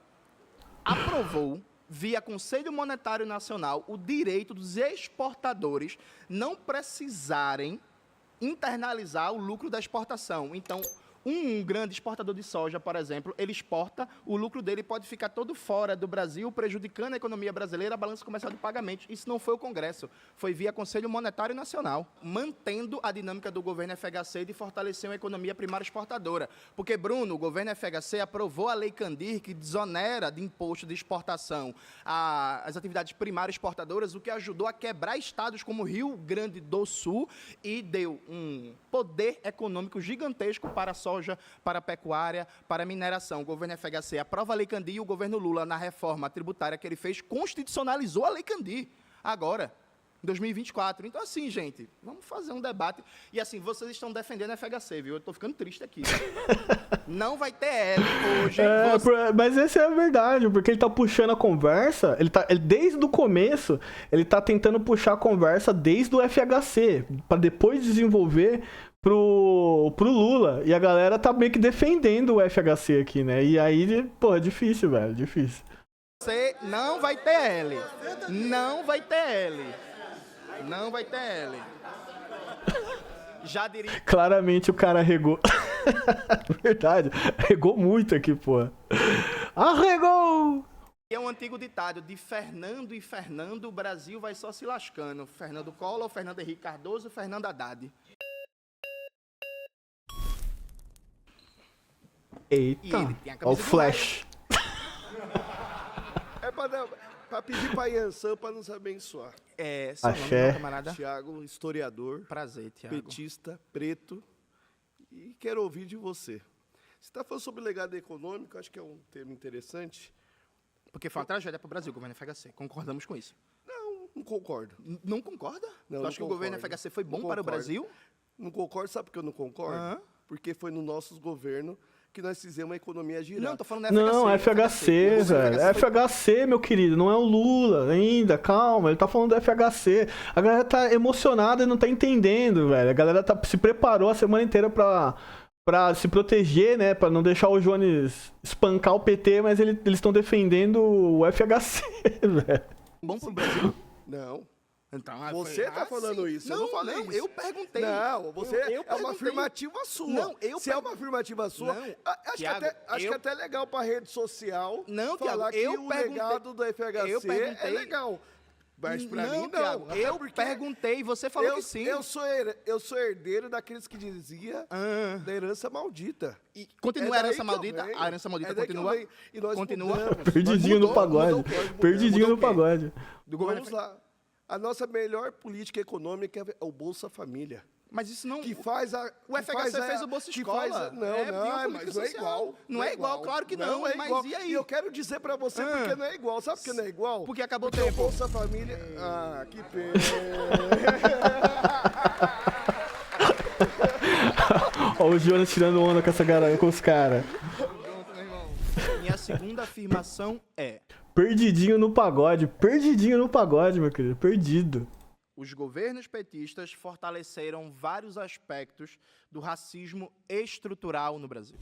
aprovou, via Conselho Monetário Nacional, o direito dos exportadores não precisarem internalizar o lucro da exportação. Então, um grande exportador de soja, por exemplo, ele exporta, o lucro dele pode ficar todo fora do Brasil, prejudicando a economia brasileira, a balança comercial de pagamentos. Isso não foi o Congresso, foi via Conselho Monetário Nacional, mantendo a dinâmica do governo FHC de fortalecer uma economia primária exportadora. Porque, Bruno, o governo FHC aprovou a Lei Candir, que desonera de imposto de exportação as atividades primárias exportadoras, o que ajudou a quebrar estados como Rio Grande do Sul e deu um poder econômico gigantesco para a soja, para a pecuária, para a mineração. O governo FHC aprova a Lei Candir e o governo Lula, na reforma tributária que ele fez, constitucionalizou a Lei Candir. Agora, em 2024. Então, assim, gente, vamos fazer um debate. E, assim, vocês estão defendendo a FHC, viu? Eu tô ficando triste aqui. Não vai ter L hoje. Mas essa é a verdade, porque ele tá puxando a conversa, desde o começo, ele tá tentando puxar a conversa desde o FHC, para depois desenvolver pro Lula. E a galera tá meio que defendendo o FHC aqui, né? E aí, pô, é difícil, velho, difícil. Você não vai ter L. Não vai ter L. Não vai ter L. Já diria... Claramente o cara arregou. Verdade, arregou muito aqui, pô. Arregou! É um antigo ditado, de Fernando e Fernando, o Brasil vai só se lascando. Fernando Collor, Fernando Henrique Cardoso, Fernando Haddad. Eita, olha o flash. É pra pedir pra Yansan pra nos abençoar. Seu nome, meu camarada? Tiago, historiador. Prazer, Tiago. Petista, preto. E quero ouvir de você. Você está falando sobre legado econômico, acho que é um termo interessante. Porque foi uma tragédia para o Brasil, o governo FHC. Concordamos com isso. Não concordo. Não concorda? Não, tu acha que o governo FHC foi bom para o Brasil? Não concordo, sabe por que eu não concordo? Porque foi no nossos governos que nós fizemos a economia girar. Não, tô falando da FHC. Não, é FHC, velho. É FHC, meu querido. Não é o Lula ainda. Calma, ele tá falando do FHC. A galera tá emocionada e não tá entendendo, velho. A galera se preparou a semana inteira pra se proteger, né? Pra não deixar o Jones espancar o PT, mas eles estão defendendo o FHC, velho. Bom pro Brasil? Não. Então, Você tá falando isso, eu não falei isso. eu perguntei. Não, você Eu é uma perguntei. afirmativa sua. Não, Se é uma afirmativa sua, Não, acho Thiago, que é até legal pra rede social Não, falar Thiago, que eu o perguntei- legado do FHC eu perguntei- é legal. Mas pra mim, não. Thiago, Até eu porque perguntei, você falou que sim. Eu sou herdeiro daqueles que dizia da herança maldita. E continua a daí herança que eu maldita? venho. A herança maldita É daí que eu continua? venho. E nós Continua? mudamos. Perdidinho no Mudou, pagode. mudou, Perdidinho no Mudou o quê? pagode. Do governo. Vamos lá. A nossa melhor política econômica é o Bolsa Família. Mas isso não. Que faz a. O FHC fez o Bolsa Escola. Não, É, viu, não, política mas não é social. igual. Não é igual, claro que não, é mas igual. e aí? E eu quero dizer pra você porque não é igual. Sabe por que não é igual? Porque acabou o Porque tempo. o Bolsa Família. Ah, que pena. Ó, o Jonas tirando onda com essa galera, com os caras. Pronto, meu irmão. Minha segunda afirmação é: Perdidinho no pagode, meu querido, perdido. os governos petistas fortaleceram vários aspectos do racismo estrutural no Brasil.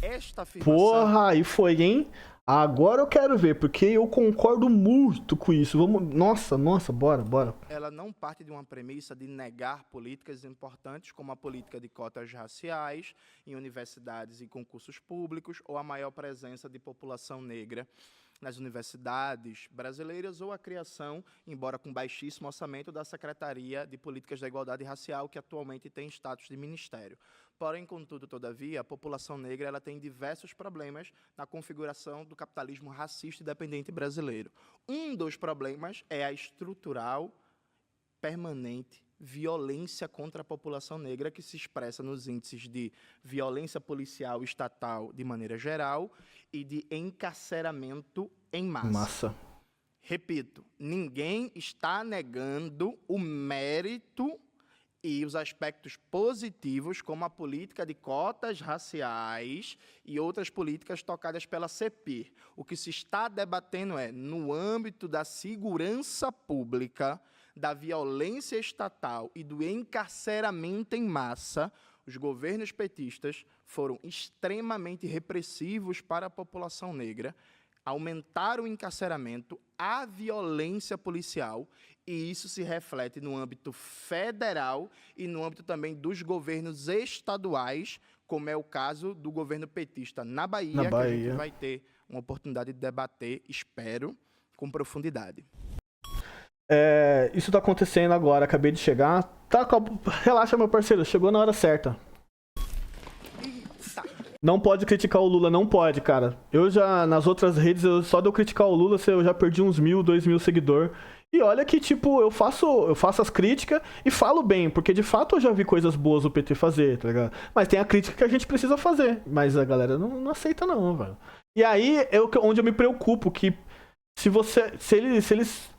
Esta afirmação. Porra, aí foi, hein? Agora eu quero ver, porque eu concordo muito com isso. Vamos, nossa, bora. Ela não parte de uma premissa de negar políticas importantes, como a política de cotas raciais em universidades e concursos públicos, ou a maior presença de população negra nas universidades brasileiras, ou a criação, embora com baixíssimo orçamento, da Secretaria de Políticas da Igualdade Racial, que atualmente tem status de ministério. Porém, contudo, todavia, a população negra ela tem diversos problemas na configuração do capitalismo racista e dependente brasileiro. Um dos problemas é a estrutural, permanente violência contra a população negra, que se expressa nos índices de violência policial estatal de maneira geral e de encarceramento em massa. Repito, ninguém está negando o mérito e os aspectos positivos, como a política de cotas raciais e outras políticas tocadas pela CEPIR. O que se está debatendo é, no âmbito da segurança pública, da violência estatal e do encarceramento em massa, os governos petistas foram extremamente repressivos para a população negra, aumentaram o encarceramento, a violência policial, e isso se reflete no âmbito federal e no âmbito também dos governos estaduais, como é o caso do governo petista na Bahia, que a gente vai ter uma oportunidade de debater, espero, com profundidade. Isso tá acontecendo agora, acabei de chegar. Relaxa, meu parceiro, chegou na hora certa. Não pode criticar o Lula, não pode, cara. Eu já, nas outras redes, só de eu criticar o Lula, eu já perdi uns 1.000, 2.000 seguidores. E olha que, tipo, eu faço as críticas e falo bem, porque de fato eu já vi coisas boas do PT fazer, tá ligado? Mas tem a crítica que a gente precisa fazer, mas a galera não aceita não, velho. E aí é onde eu me preocupo, que se eles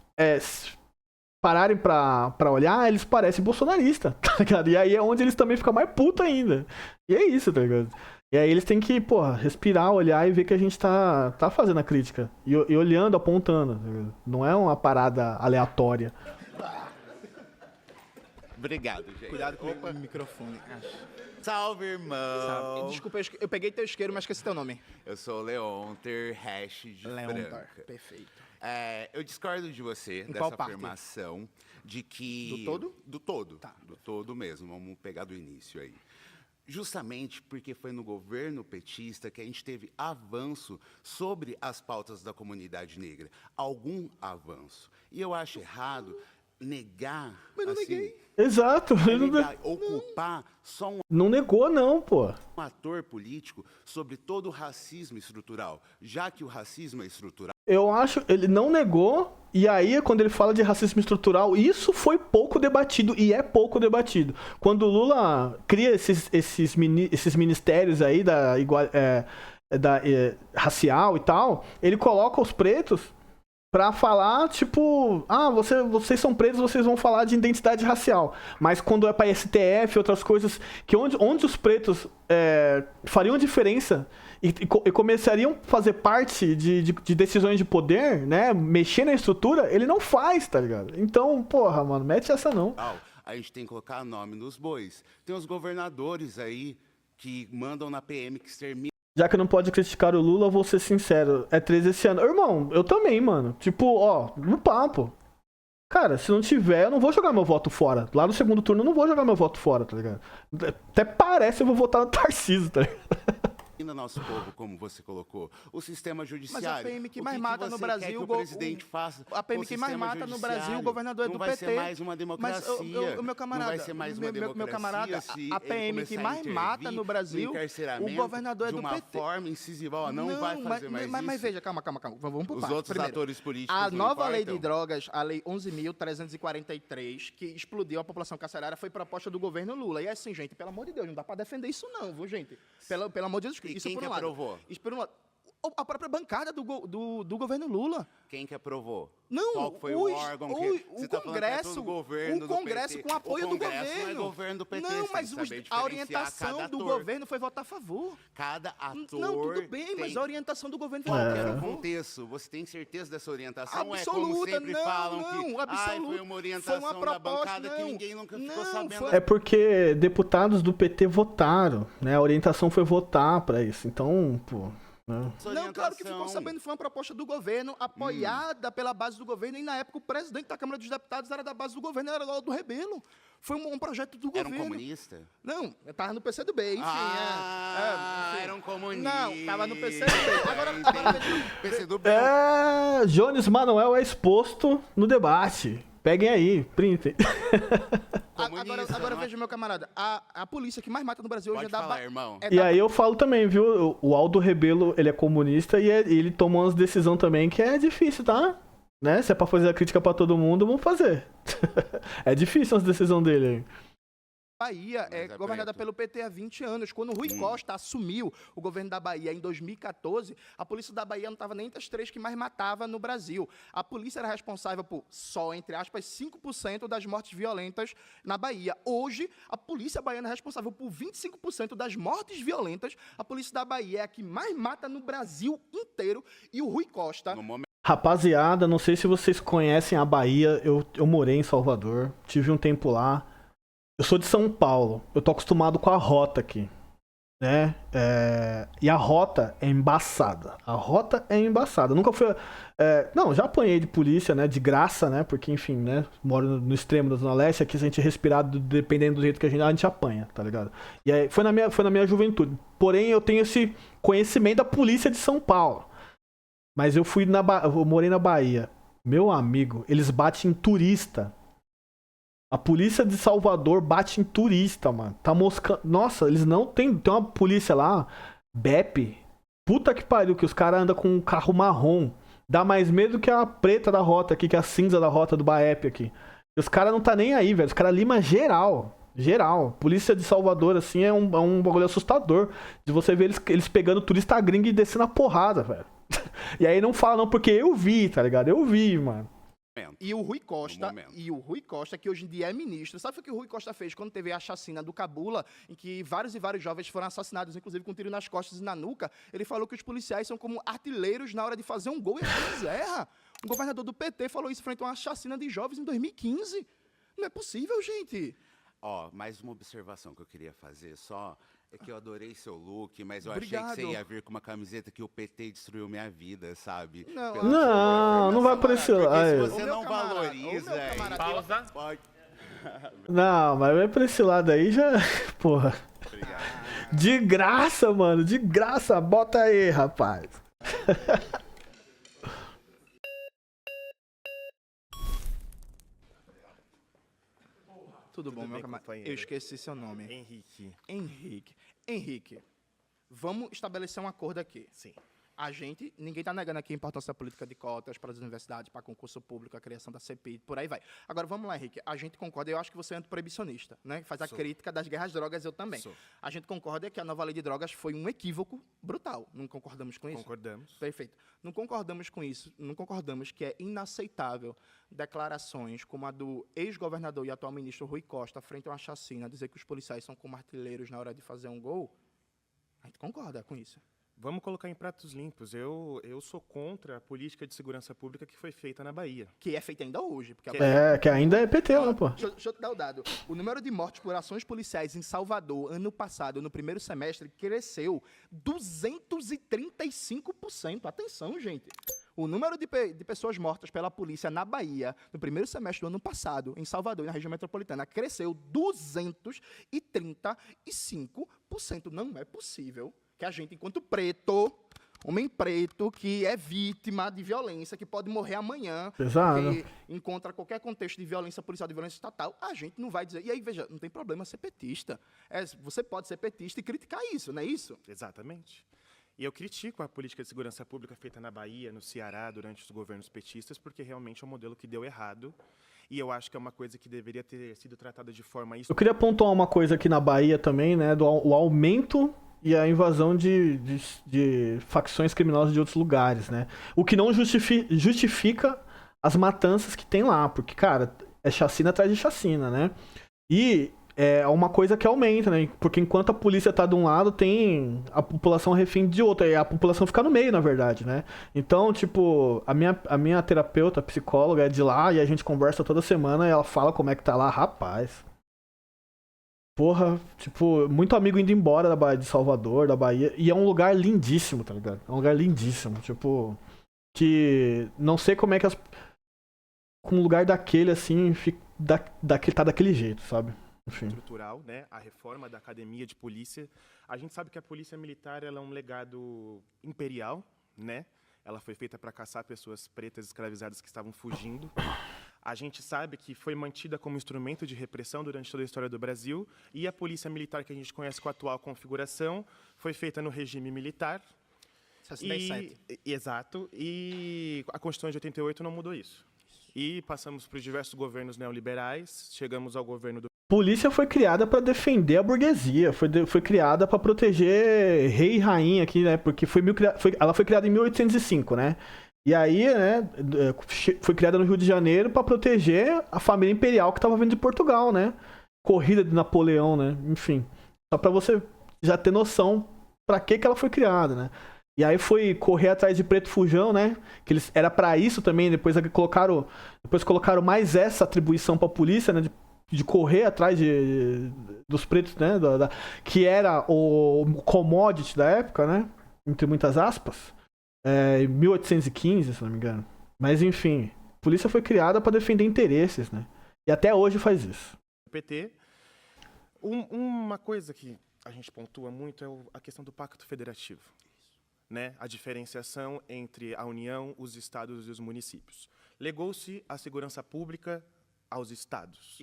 pararem pra olhar, eles parecem bolsonaristas, tá ligado? E aí é onde eles também ficam mais putos ainda. E é isso, tá ligado? E aí eles têm que, porra, respirar, olhar e ver que a gente tá fazendo a crítica. E olhando, apontando. Tá ligado? Não é uma parada aleatória. Obrigado, gente. Cuidado com o microfone. Salve, irmão. Desculpa, eu peguei teu isqueiro, mas esqueci teu nome. Eu sou o Leonter Hash de Franca. Perfeito. Eu discordo de você Em qual dessa parte? afirmação de que... Do todo? Do todo. Tá. Do todo mesmo. Vamos pegar do início aí. Justamente porque foi no governo petista que a gente teve avanço sobre as pautas da comunidade negra. Algum avanço. E eu acho errado negar... Mas não assim, neguei. Exato. ocupar só um Não negou, não, pô. ator político sobre todo o racismo estrutural, já que o racismo é estrutural. Eu acho, ele não negou, e aí quando ele fala de racismo estrutural, isso foi pouco debatido, e é pouco debatido. Quando o Lula cria esses ministérios aí racial e tal, ele coloca os pretos pra falar, tipo, vocês são pretos, vocês vão falar de identidade racial. Mas quando é pra STF, outras coisas, que onde os pretos fariam diferença e começariam a fazer parte de decisões de poder, né, mexer na estrutura, ele não faz, tá ligado? Então, porra, mano, mete essa não. A gente tem que colocar nome nos bois. Tem os governadores aí que mandam na PM que exterminam. Já que não pode criticar o Lula, eu vou ser sincero, é 13 esse ano. Irmão, eu também, mano. Tipo, no papo. Cara, se não tiver, eu não vou jogar meu voto fora. Lá no segundo turno eu não vou jogar meu voto fora, tá ligado? Até parece que eu vou votar no Tarcísio, tá ligado? No nosso povo, como você colocou, o sistema judiciário. Mas a PM que O mais mata no você Brasil, quer que o presidente faça a PM com o que mais sistema mata no judiciário? Brasil, o governador é do Não vai PT. ser mais uma democracia. Mas, meu camarada, não vai ser mais uma democracia meu camarada, se a ele PM que começar a mais intervir mata no Brasil, no encarceramento o governador é de do uma PT. forma incisiva, ó, não vai fazer mais isso. Mas veja, calma, vamos por Os partes. outros Primeiro, atores políticos a não nova lei importam? de drogas, a lei 11.343, que explodiu a população carcerária, foi proposta do governo Lula. E assim, gente, pelo amor de Deus, não dá pra defender isso não, viu, gente? Pelo amor de Deus. E Isso quem por que um lado. aprovou? Isso por um lado. A própria bancada do governo Lula. Quem que aprovou? Não, Qual foi o órgão que o você tá falando que é Congresso, todo governo o Congresso do PT. com apoio o do Congresso governo. Não é governo do PT. Não, você mas tem que saber a diferenciar orientação cada do ator. governo foi votar a favor. Cada ator. Não, tudo bem, tem... mas a orientação do governo foi Qual votar que a era o favor. contexto? Você tem certeza dessa orientação? Absoluta, é como sempre não, falam não, que absoluta. foi uma orientação Foi uma proposta, da bancada que não. ninguém nunca ficou Não, sabendo. foi- É porque deputados do PT votaram, né? A orientação foi votar pra isso. Então, pô... né? Não, claro que ficou sabendo, foi uma proposta do governo, apoiada pela base do governo, e na época o presidente da Câmara dos Deputados era da base do governo, era lá do Rebelo. Foi um projeto do Era um governo. comunista? Não, eu tava no PCdoB, enfim. enfim. Era um comunista. Não, tava no PCdoB. Agora PCdoB. Jones Manuel é exposto no debate. Peguem aí, printem. Agora veja, meu camarada, a polícia que mais mata no Brasil hoje Pode é da... falar, irmão. E aí eu falo também, viu? O Aldo Rebelo, ele é comunista e ele tomou umas decisões também que é difícil, tá? Né? Se é pra fazer a crítica pra todo mundo, vamos fazer. É difícil as decisões dele aí. Bahia é governada pelo PT há 20 anos. Quando o Rui Costa assumiu o governo da Bahia em 2014, a polícia da Bahia não estava nem entre as 3 que mais matava no Brasil. A polícia era responsável por só, entre aspas, 5% das mortes violentas na Bahia. Hoje, a polícia baiana é responsável por 25% das mortes violentas. A polícia da Bahia é a que mais mata no Brasil inteiro. E o Rui Costa... Rapaziada, não sei se vocês conhecem a Bahia, eu morei em Salvador, tive um tempo lá. Eu sou de São Paulo, eu tô acostumado com a rota aqui, né? E a rota é embaçada. A rota é embaçada. Nunca fui... não, já apanhei de polícia, né? De graça, né? Porque, enfim, né? Moro no extremo da Zona Leste, aqui se a gente respirar, dependendo do jeito que a gente apanha, tá ligado? E aí, foi na minha juventude. Porém, eu tenho esse conhecimento da polícia de São Paulo. Mas eu morei na Bahia. Meu amigo, eles batem em turista. A polícia de Salvador bate em turista, mano. Tá moscando. Nossa, eles não tem uma polícia lá, BEP. Puta que pariu, que os caras andam com um carro marrom. Dá mais medo que a preta da rota aqui, que a cinza da rota do BAEP aqui. E os caras não tá nem aí, velho. Os caras lima geral. Geral. Polícia de Salvador, assim, é um bagulho assustador. De você ver eles pegando turista gringo e descendo a porrada, velho. E aí não fala não, porque eu vi, tá ligado? Eu vi, mano. E o Rui Costa, que hoje em dia é ministro, sabe o que o Rui Costa fez quando teve a chacina do Cabula, em que vários e vários jovens foram assassinados, inclusive com um tiro nas costas e na nuca? Ele falou que os policiais são como artilheiros na hora de fazer um gol e eles erram. Um governador do PT falou isso frente a uma chacina de jovens em 2015. Não é possível, gente. Mais uma observação que eu queria fazer só... É que eu adorei seu look, mas eu Obrigado. achei que você ia vir com uma camiseta que o PT destruiu minha vida, sabe? Não vai por esse lado. Porque se você não valoriza... Pausa. Pode... Não, mas vai por esse lado aí já... Porra. Obrigado. De graça, mano. De graça. Bota aí, rapaz. Tudo bom, meu camarada? Eu esqueci seu nome. Henrique, vamos estabelecer um acordo aqui. Sim. Ninguém está negando aqui a importância da política de cotas para as universidades, para concurso público, a criação da CPI, por aí vai. Agora, vamos lá, Henrique. A gente concorda, eu acho que você é antiproibicionista, né? Faz a crítica das guerras às drogas, eu também. A gente concorda que a nova lei de drogas foi um equívoco brutal. Não concordamos com isso? Concordamos. Perfeito. Não concordamos com isso. Não concordamos que é inaceitável declarações como a do ex-governador e atual ministro Rui Costa frente a uma chacina, dizer que os policiais são como artilheiros na hora de fazer um gol. A gente concorda com isso. Vamos colocar em pratos limpos. Eu sou contra a política de segurança pública que foi feita na Bahia. Que é feita ainda hoje. Porque que ainda é PT, né, pô? Deixa eu te dar o dado. O número de mortes por ações policiais em Salvador, ano passado, no primeiro semestre, cresceu 235%. Atenção, gente. O número de pessoas mortas pela polícia na Bahia, no primeiro semestre do ano passado, em Salvador e na região metropolitana, cresceu 235%. Não é possível que a gente, enquanto preto, homem preto, que é vítima de violência, que pode morrer amanhã, que encontra qualquer contexto de violência policial, de violência estatal, a gente não vai dizer... E aí, veja, não tem problema ser petista. Você pode ser petista e criticar isso, não é isso? Exatamente. E eu critico a política de segurança pública feita na Bahia, no Ceará, durante os governos petistas, porque realmente é um modelo que deu errado. E eu acho que é uma coisa que deveria ter sido tratada de forma... Eu queria pontuar uma coisa aqui na Bahia também, né? O aumento e a invasão de facções criminosas de outros lugares, né? O que não justifica as matanças que tem lá, porque, cara, é chacina atrás de chacina, né? E é uma coisa que aumenta, né? Porque enquanto a polícia tá de um lado, tem a população refém de outro, e a população fica no meio, na verdade, né? Então, tipo, a minha terapeuta, a psicóloga, é de lá, e a gente conversa toda semana, e ela fala como é que tá lá, rapaz... Porra, tipo, muito amigo indo embora da Bahia, de Salvador, da Bahia. E é um lugar lindíssimo, tá ligado? É um lugar lindíssimo. Tipo, que não sei como é que com um lugar daquele, assim, tá daquele jeito, sabe? Enfim. Estrutural, né? A reforma da academia de polícia. A gente sabe que a polícia militar ela é um legado imperial, né? Ela foi feita para caçar pessoas pretas escravizadas que estavam fugindo. A gente sabe que foi mantida como instrumento de repressão durante toda a história do Brasil, e a polícia militar que a gente conhece com a atual configuração foi feita no regime militar. 67. Exato. E a Constituição de 88 não mudou isso. E passamos por diversos governos neoliberais, chegamos ao governo do... Polícia foi criada para defender a burguesia, foi criada para proteger rei e rainha aqui, né? Porque ela foi criada em 1805, né? E aí, né, foi criada no Rio de Janeiro para proteger a família imperial que estava vindo de Portugal, né? Corrida de Napoleão, né? Enfim, só para você já ter noção para que ela foi criada, né? E aí foi correr atrás de preto fujão, né? Que era para isso também, depois colocaram mais essa atribuição para a polícia, né? De correr atrás dos pretos, né? Que era o commodity da época, né? Entre muitas aspas. Em 1815, se não me engano. Mas, enfim, a polícia foi criada para defender interesses, né? E até hoje faz isso. PT. Uma coisa que a gente pontua muito é a questão do pacto federativo, né? A diferenciação entre a União, os estados e os municípios. Legou-se a segurança pública aos estados,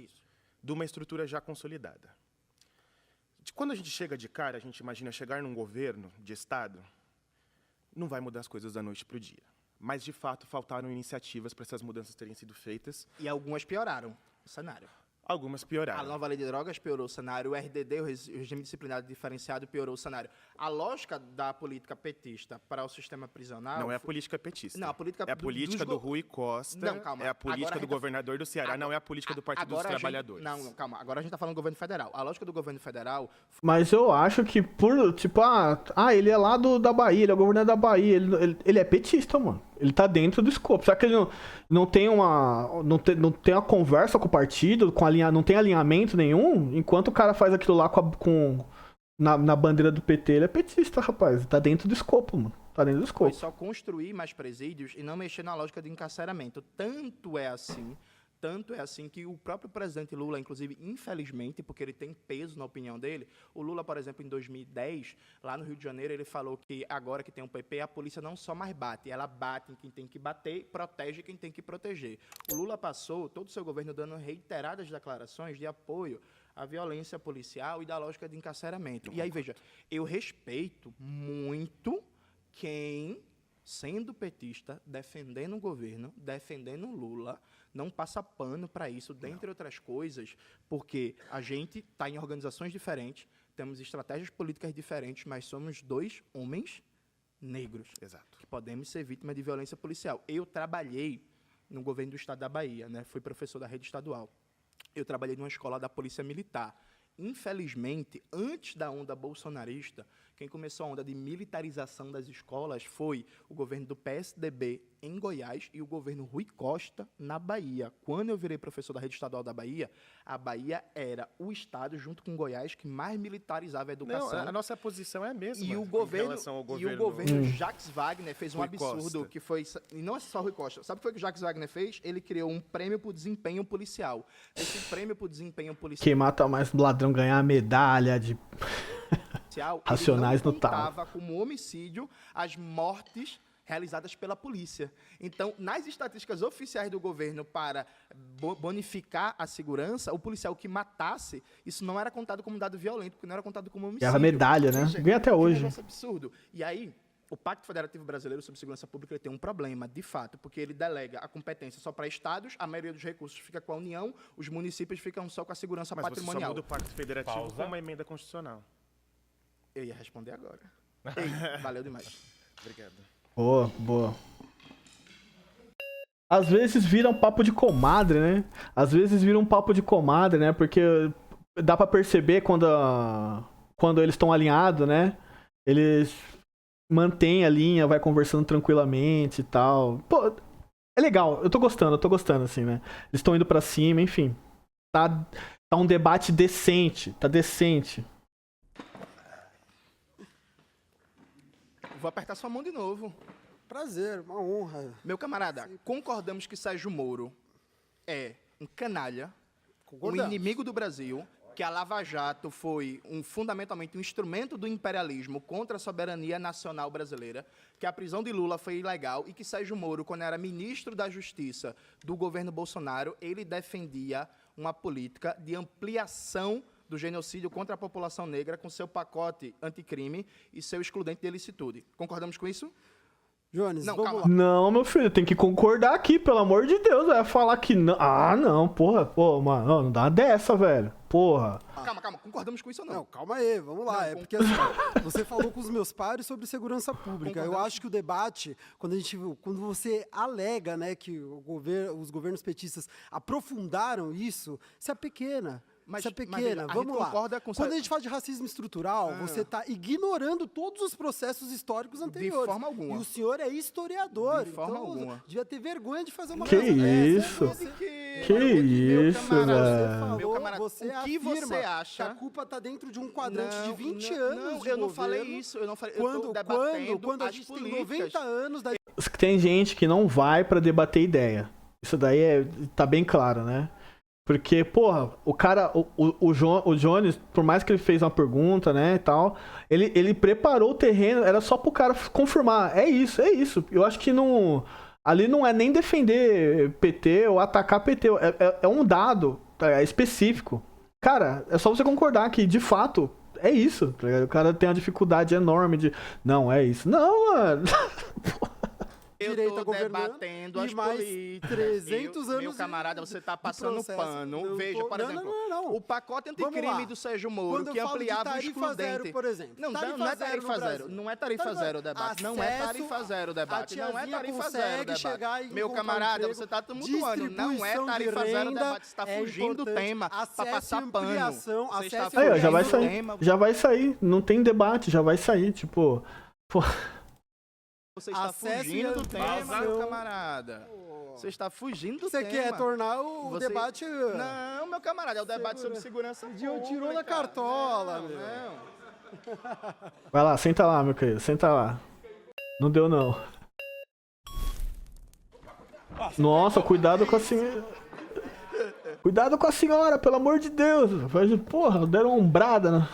de uma estrutura já consolidada. Quando a gente chega de cara, a gente imagina chegar num governo de estado, não vai mudar as coisas da noite para o dia. Mas, de fato, faltaram iniciativas para essas mudanças terem sido feitas. E algumas pioraram o cenário. Algumas pioraram. A nova lei de drogas piorou o cenário, o RDD, o regime disciplinar diferenciado, piorou o cenário. A lógica da política petista para o sistema prisional... Não é a política petista. Não, a política é a política do Rui Costa, não, calma. É a política do governador do Ceará, não é a política do Partido dos Trabalhadores. Não, calma. Agora a gente está falando do governo federal. A lógica do governo federal... Mas eu acho que ele é lá da Bahia, ele é o governador da Bahia, ele é petista, mano. Ele tá dentro do escopo. Será que ele não tem uma conversa com o partido, não tem alinhamento nenhum? Enquanto o cara faz aquilo lá na bandeira do PT, ele é petista, rapaz. Tá dentro do escopo, mano. Tá dentro do escopo. Foi só construir mais presídios e não mexer na lógica de encarceramento. Tanto é assim que o próprio presidente Lula, inclusive, infelizmente, porque ele tem peso na opinião dele, o Lula, por exemplo, em 2010, lá no Rio de Janeiro, ele falou que agora que tem um PP, a polícia não só mais bate, ela bate em quem tem que bater, protege quem tem que proteger. O Lula passou todo o seu governo dando reiteradas declarações de apoio à violência policial e da lógica de encarceramento. E aí, veja, eu respeito muito quem, sendo petista, defendendo o governo, defendendo o Lula, não passa pano para isso, dentre outras coisas, porque a gente está em organizações diferentes, temos estratégias políticas diferentes, mas somos dois homens negros. Exato. Que podemos ser vítimas de violência policial. Eu trabalhei no governo do estado da Bahia, né? Fui professor da rede estadual. Eu trabalhei numa escola da Polícia Militar. Infelizmente, antes da onda bolsonarista, quem começou a onda de militarização das escolas foi o governo do PSDB em Goiás e o governo Rui Costa na Bahia. Quando eu virei professor da rede estadual da Bahia, a Bahia era o estado, junto com Goiás, que mais militarizava a educação. Não, a nossa posição é a mesma. E o em governo, relação ao e o governo. governo Jacques Wagner fez um Rui absurdo Costa. que foi... E não é só Rui Costa. Sabe o que foi que o Jacques Wagner fez? Ele criou um prêmio por desempenho policial. Esse prêmio por desempenho policial... Quem mata mais ladrão ganhar a medalha de... Racionais ele não no talo. contava como homicídio as mortes realizadas pela polícia. Então, nas estatísticas oficiais do governo para bonificar a segurança, o policial que matasse, isso não era contado como dado violento, porque não era contado como homicídio. Ganhava medalha, né? Ganha até que hoje. negócio absurdo. E aí, o Pacto Federativo Brasileiro sobre Segurança Pública ele tem um problema, de fato, porque ele delega a competência só para estados, a maioria dos recursos fica com a União, os municípios ficam só com a segurança Mas você só patrimonial. muda o Pacto Federativo Pausa. com uma emenda constitucional. Eu ia responder agora. Ei, valeu demais. Obrigado. Boa, boa. Às vezes vira um papo de comadre, né? Às vezes vira um papo de comadre, né? Porque dá pra perceber quando eles estão alinhados, né? Eles mantêm a linha, vai conversando tranquilamente e tal. Pô, é legal, eu tô gostando, assim, né? Eles estão indo pra cima, enfim. Tá um debate decente, tá decente. Vou apertar sua mão de novo. Prazer, uma honra. Meu camarada, concordamos que Sérgio Moro é um canalha, um Concordamos. inimigo do Brasil, que a Lava Jato foi fundamentalmente um instrumento do imperialismo contra a soberania nacional brasileira, que a prisão de Lula foi ilegal e que Sérgio Moro, quando era ministro da Justiça do governo Bolsonaro, ele defendia uma política de ampliação do genocídio contra a população negra com seu pacote anticrime e seu excludente de ilicitude. Concordamos com isso? Jones, Não, vamos calma. lá. Não, meu filho, tem que concordar aqui, pelo amor de Deus. Vai falar que não. Ah, não, porra. Pô, mano, não dá uma dessa, velho. Porra. Calma, concordamos com isso ou não? Não, calma aí, vamos lá. Não, É porque assim, você falou com os meus pares sobre segurança pública. Eu Concordamos. acho que o debate, quando você alega, né, que os governos petistas aprofundaram isso, se é pequena. Mas- Isso é mas pequena. veja, a Vamos gente lá. concorda com- Quando a gente fala de racismo estrutural, você está ignorando todos os processos históricos anteriores. forma alguma. E o senhor é historiador. De forma então, alguma. devia ter vergonha de fazer uma Que coisa isso? dessa. Que isso, Você velho. falou, Meu camarada, você o que afirma você acha? que a culpa está dentro de um quadrante de 20 não, anos não, de eu não governo, falei isso, eu não falei, eu tô debatendo quando a as gente tem políticas. 90 anos da Tem gente que não vai pra debater ideia. Isso daí tá bem claro, né? Porque, porra, o cara, o Jones, por mais que ele fez uma pergunta, né, e tal, ele preparou o terreno, era só pro cara confirmar. É isso. Eu acho que não... Ali não é nem defender PT ou atacar PT, é um dado específico. Cara, é só você concordar que, de fato, é isso. Tá ligado? O cara tem uma dificuldade enorme de... Não, é isso. Não, mano. Eu direita tô governando debatendo e as mais políticas. 300 anos Meu camarada, você tá passando processo. pano. Eu Veja, tô- por não, exemplo, não. o pacote Vamos anticrime lá. do Sérgio Moro, Quando eu que falo de ampliava o tarifa excludente. zero, por exemplo. Não, Tarifa não é zero no tarifa zero. Brasil. Não é tarifa zero o debate. Não é Acesso, tarifa zero o a debate. Não é tiazinha tarifa zero o consegue chegar debate. e Meu encontrar camarada, emprego. você tá tumultuando. Não é Distribuição de tarifa zero o renda debate. Você tá é fugindo do importante. tema pra Acesso e passar pano. ampliação, Você está acesso e Aí, ó, já vai fugindo do sair. tema. Já vai sair. Não tem debate, já vai sair. Tipo, pô, Você está Acesso e fugindo do tema, ampliação. meu camarada. Você está fugindo do Você tema. quer tornar o Você- debate... Não, meu camarada, é o debate sobre segurança pública. Tirou da cartola, Não, meu. não. vai lá, senta lá, meu querido. Senta lá. Não deu, não. Nossa, cuidado com a senhora. Cuidado com a senhora, pelo amor de Deus. Porra, deram uma ombrada, né?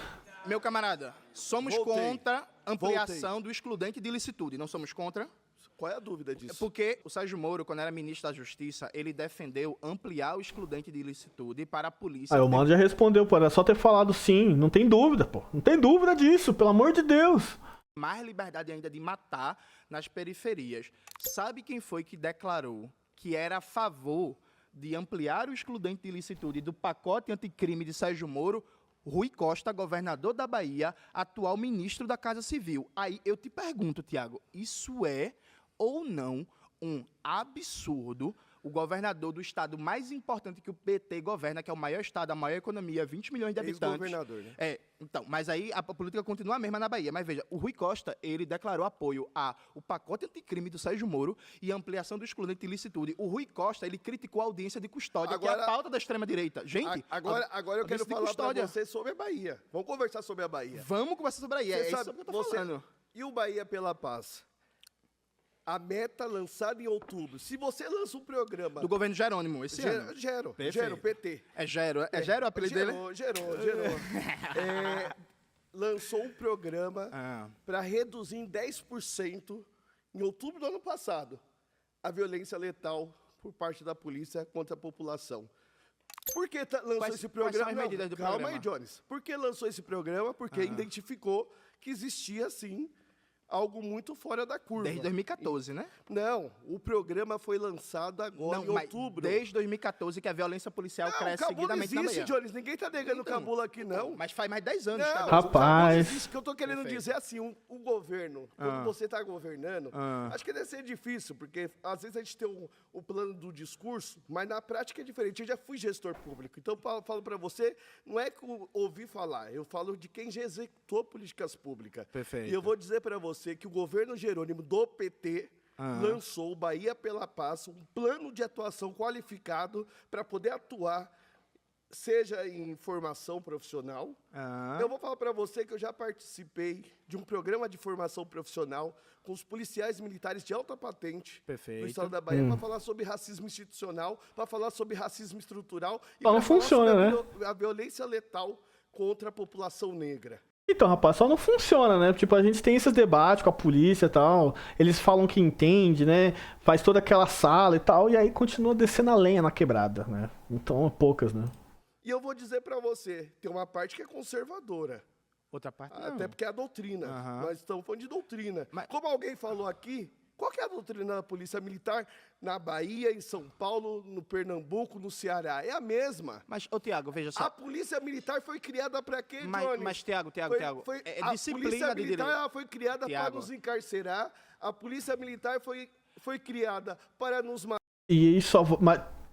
Meu camarada, somos Voltei. contra a ampliação do excludente de ilicitude. Não somos contra? Qual é a dúvida disso? Porque o Sérgio Moro, quando era ministro da Justiça, ele defendeu ampliar o excludente de ilicitude para a polícia. Aí o mano já respondeu, pô. Era só ter falado sim. Não tem dúvida, pô. Não tem dúvida disso, pelo amor de Deus. Mais liberdade ainda de matar nas periferias. Sabe quem foi que declarou que era a favor de ampliar o excludente de ilicitude do pacote anticrime de Sérgio Moro? Rui Costa, governador da Bahia, atual ministro da Casa Civil. Aí eu te pergunto, Tiago, isso é ou não um absurdo o governador do estado mais importante que o PT governa, que é o maior estado, a maior economia, 20 milhões de habitantes. Ex-governador, né? Então, mas aí a política continua a mesma na Bahia. Mas veja, o Rui Costa, ele declarou apoio ao pacote anticrime do Sérgio Moro e a ampliação do excludente de ilicitude. O Rui Costa, ele criticou a audiência de custódia, que é a pauta da extrema-direita. Gente, Agora eu quero audiência de falar para custódia. você sobre a Bahia. Vamos conversar sobre a Bahia. Vamos conversar sobre a Bahia. Você É sabe, isso que eu tô falando. E o Bahia pela Paz? A meta lançada em outubro. Se você lança um programa... Do governo Jerônimo, esse ano. Gero, Perfeito. PT. É Gero o apelido dele? Gerou. Lançou um programa para reduzir em 10%, em outubro do ano passado, a violência letal por parte da polícia contra a população. Por que lançou esse programa? Quais são as medidas do Calma programa? aí, Jones. Por que lançou esse programa? Porque identificou que existia, sim, algo muito fora da curva. Desde 2014, né? Não, o programa foi lançado agora, em mas outubro. desde 2014 que a violência policial cresce Cabula seguidamente na existe, Bahia. Jones. Ninguém tá negando Cabula aqui, não. Mas faz mais 10 anos. Não, que a Rapaz. o Cabula existe. O que eu tô querendo Perfeito. dizer é assim, o governo, quando você tá governando, acho que deve ser difícil, porque às vezes a gente tem o plano do discurso, mas na prática é diferente. Eu já fui gestor público, então eu falo para você, não é que eu ouvi falar, eu falo de quem já executou políticas públicas. Perfeito. E eu vou dizer para você que o governo Jerônimo do PT lançou o Bahia pela Paz, um plano de atuação qualificado para poder atuar, seja em formação profissional. Eu vou falar para você que eu já participei de um programa de formação profissional com os policiais militares de alta patente Perfeito. do estado da Bahia para falar sobre racismo institucional, para falar sobre racismo estrutural e Só não pra falar funciona, sobre né? a violência letal contra a população negra. Então, rapaz, só não funciona, né? Tipo, a gente tem esses debates com a polícia e tal, eles falam que entende, né? Faz toda aquela sala e tal, e aí continua descendo a lenha na quebrada, né? Então, poucas, né? E eu vou dizer para você, tem uma parte que é conservadora. Outra parte não. Até porque é a doutrina. Nós estamos falando de doutrina. Como alguém falou aqui, qual que é a doutrina da Polícia Militar na Bahia, em São Paulo, no Pernambuco, no Ceará? É a mesma. Mas, ô Tiago, veja só. A Polícia Militar foi criada para quê, Johnny? Mas Tiago, é a disciplina Polícia de Militar direito. ela foi criada para Tiago. nos encarcerar. A Polícia Militar foi criada para nos matar. E só.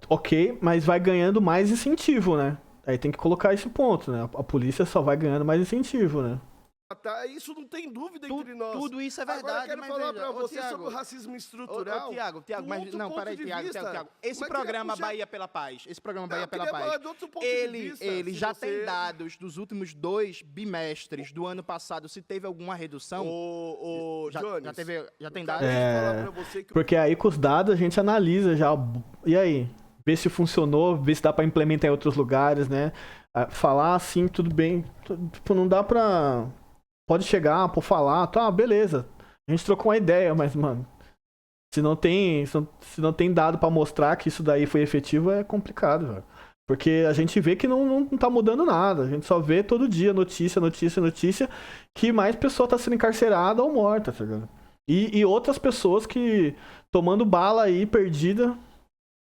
Ok, mas vai ganhando mais incentivo, né? Aí tem que colocar esse ponto, né? A polícia só vai ganhando mais incentivo, né? Isso não tem dúvida entre nós. Tudo isso é verdade, Agora eu quero mas falar veja, para ô, você Tiago, sobre o racismo estrutural. Tiago, mas não, peraí, Tiago. Esse programa Bahia pela Paz, ele já tem dados dos últimos 2 bimestres do ano passado, se teve alguma redução. Já tem dados? Porque aí com os dados a gente analisa já. E aí? Vê se funcionou, vê se dá pra implementar em outros lugares, né? Falar assim, tudo bem. Tipo, não dá pra. Pode chegar, por falar, tá, beleza. A gente trocou uma ideia, mas, mano, se não tem dado pra mostrar que isso daí foi efetivo, é complicado, velho. Porque a gente vê que não tá mudando nada. A gente só vê todo dia notícia, que mais pessoa tá sendo encarcerada ou morta, tá ligado? E outras pessoas que tomando bala aí, perdida,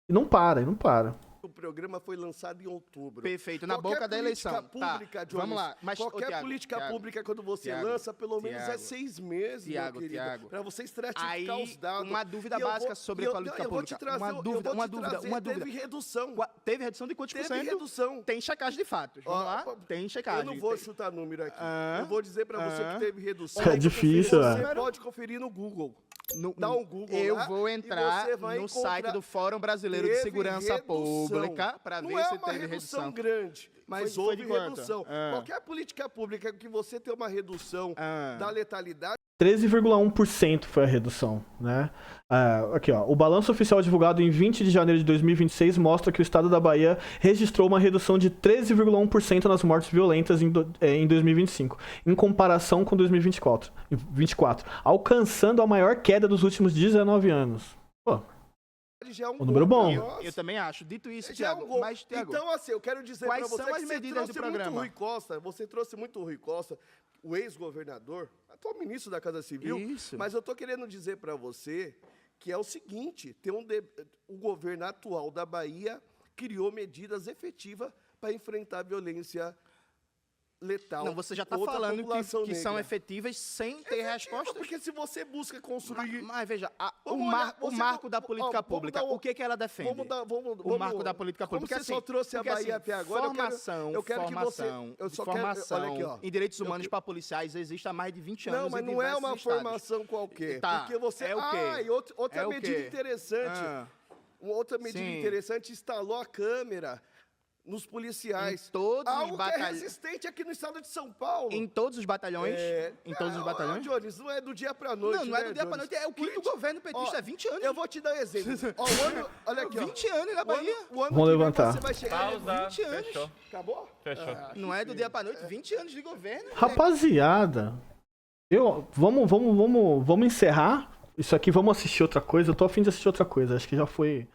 e não para. O programa foi lançado em outubro. Perfeito, na boca da eleição. Pública, Jones, vamos lá. Mas, qualquer política pública, quando você lança, pelo menos é 6 meses, meu querido, para você estratificar os dados. Uma dúvida básica sobre a política pública. Uma dúvida. Teve redução. Teve redução de quantos por cento? Teve redução. Tem checagem de fatos. Vamos lá? Tem checagem. Eu não vou chutar número aqui. Eu vou dizer para você que teve redução. É difícil, Você pode conferir no Google. Dá um Google Eu lá, vou entrar no site do Fórum Brasileiro de Segurança Pública para ver se teve redução grande, mas Foi houve de quanto? redução. Qualquer política pública que você tenha uma redução da letalidade. 13,1% foi a redução, né? Aqui, ó. O balanço oficial divulgado em 20 de janeiro de 2026 mostra que o estado da Bahia registrou uma redução de 13,1% nas mortes violentas em 2025, em comparação com 2024, alcançando a maior queda dos últimos 19 anos. Pô, Já é um número bom. Eu também acho. Dito isso, já Tiago, é um gol. mas, Tiago, Então, assim, eu quero dizer para quais você são as que medidas do programa? Você trouxe muito o Rui Costa, o ex-governador, atual ministro da Casa Civil. Isso. Mas eu tô querendo dizer para você que é o seguinte, o governo atual da Bahia criou medidas efetivas para enfrentar a violência letal. Não, você já está contra a falando população que são negra. efetivas sem ter resposta. Porque se você busca construir... Mas veja, o Vamos olhar, você marco não- da política vamos pública, dar um- o que ela defende? O marco da política Como pública. você só trouxe a Bahia até agora, eu quero que você... Eu só quero, olha aqui, ó. em direitos humanos para policiais existe há mais de 20 anos. Não, mas em não é diversos uma estados. formação qualquer. Tá, Porque você... é o quê? E outra É o medida quê? interessante. Uma outra medida Sim. interessante, instalou a câmera nos policiais. Em todos os Algo que é batalhões. resistente aqui no estado de São Paulo. Em todos os batalhões? Em todos os batalhões? Jones, não é do dia pra noite, Não, não é né, do dia pra Jones? noite, é o quinto governo petista, Ó, é 20 anos. Eu vou te dar um exemplo. Ó, olha aqui, ó. 20 anos na Bahia. O ano Vamos que vem levantar. Você vai chegar Pausa. 20 anos. Fechou. Acabou? Fechou. Não é do dia pra noite, 20 anos de governo. Rapaziada, vamos encerrar isso aqui, vamos assistir outra coisa. Eu tô a fim de assistir outra coisa, acho que já foi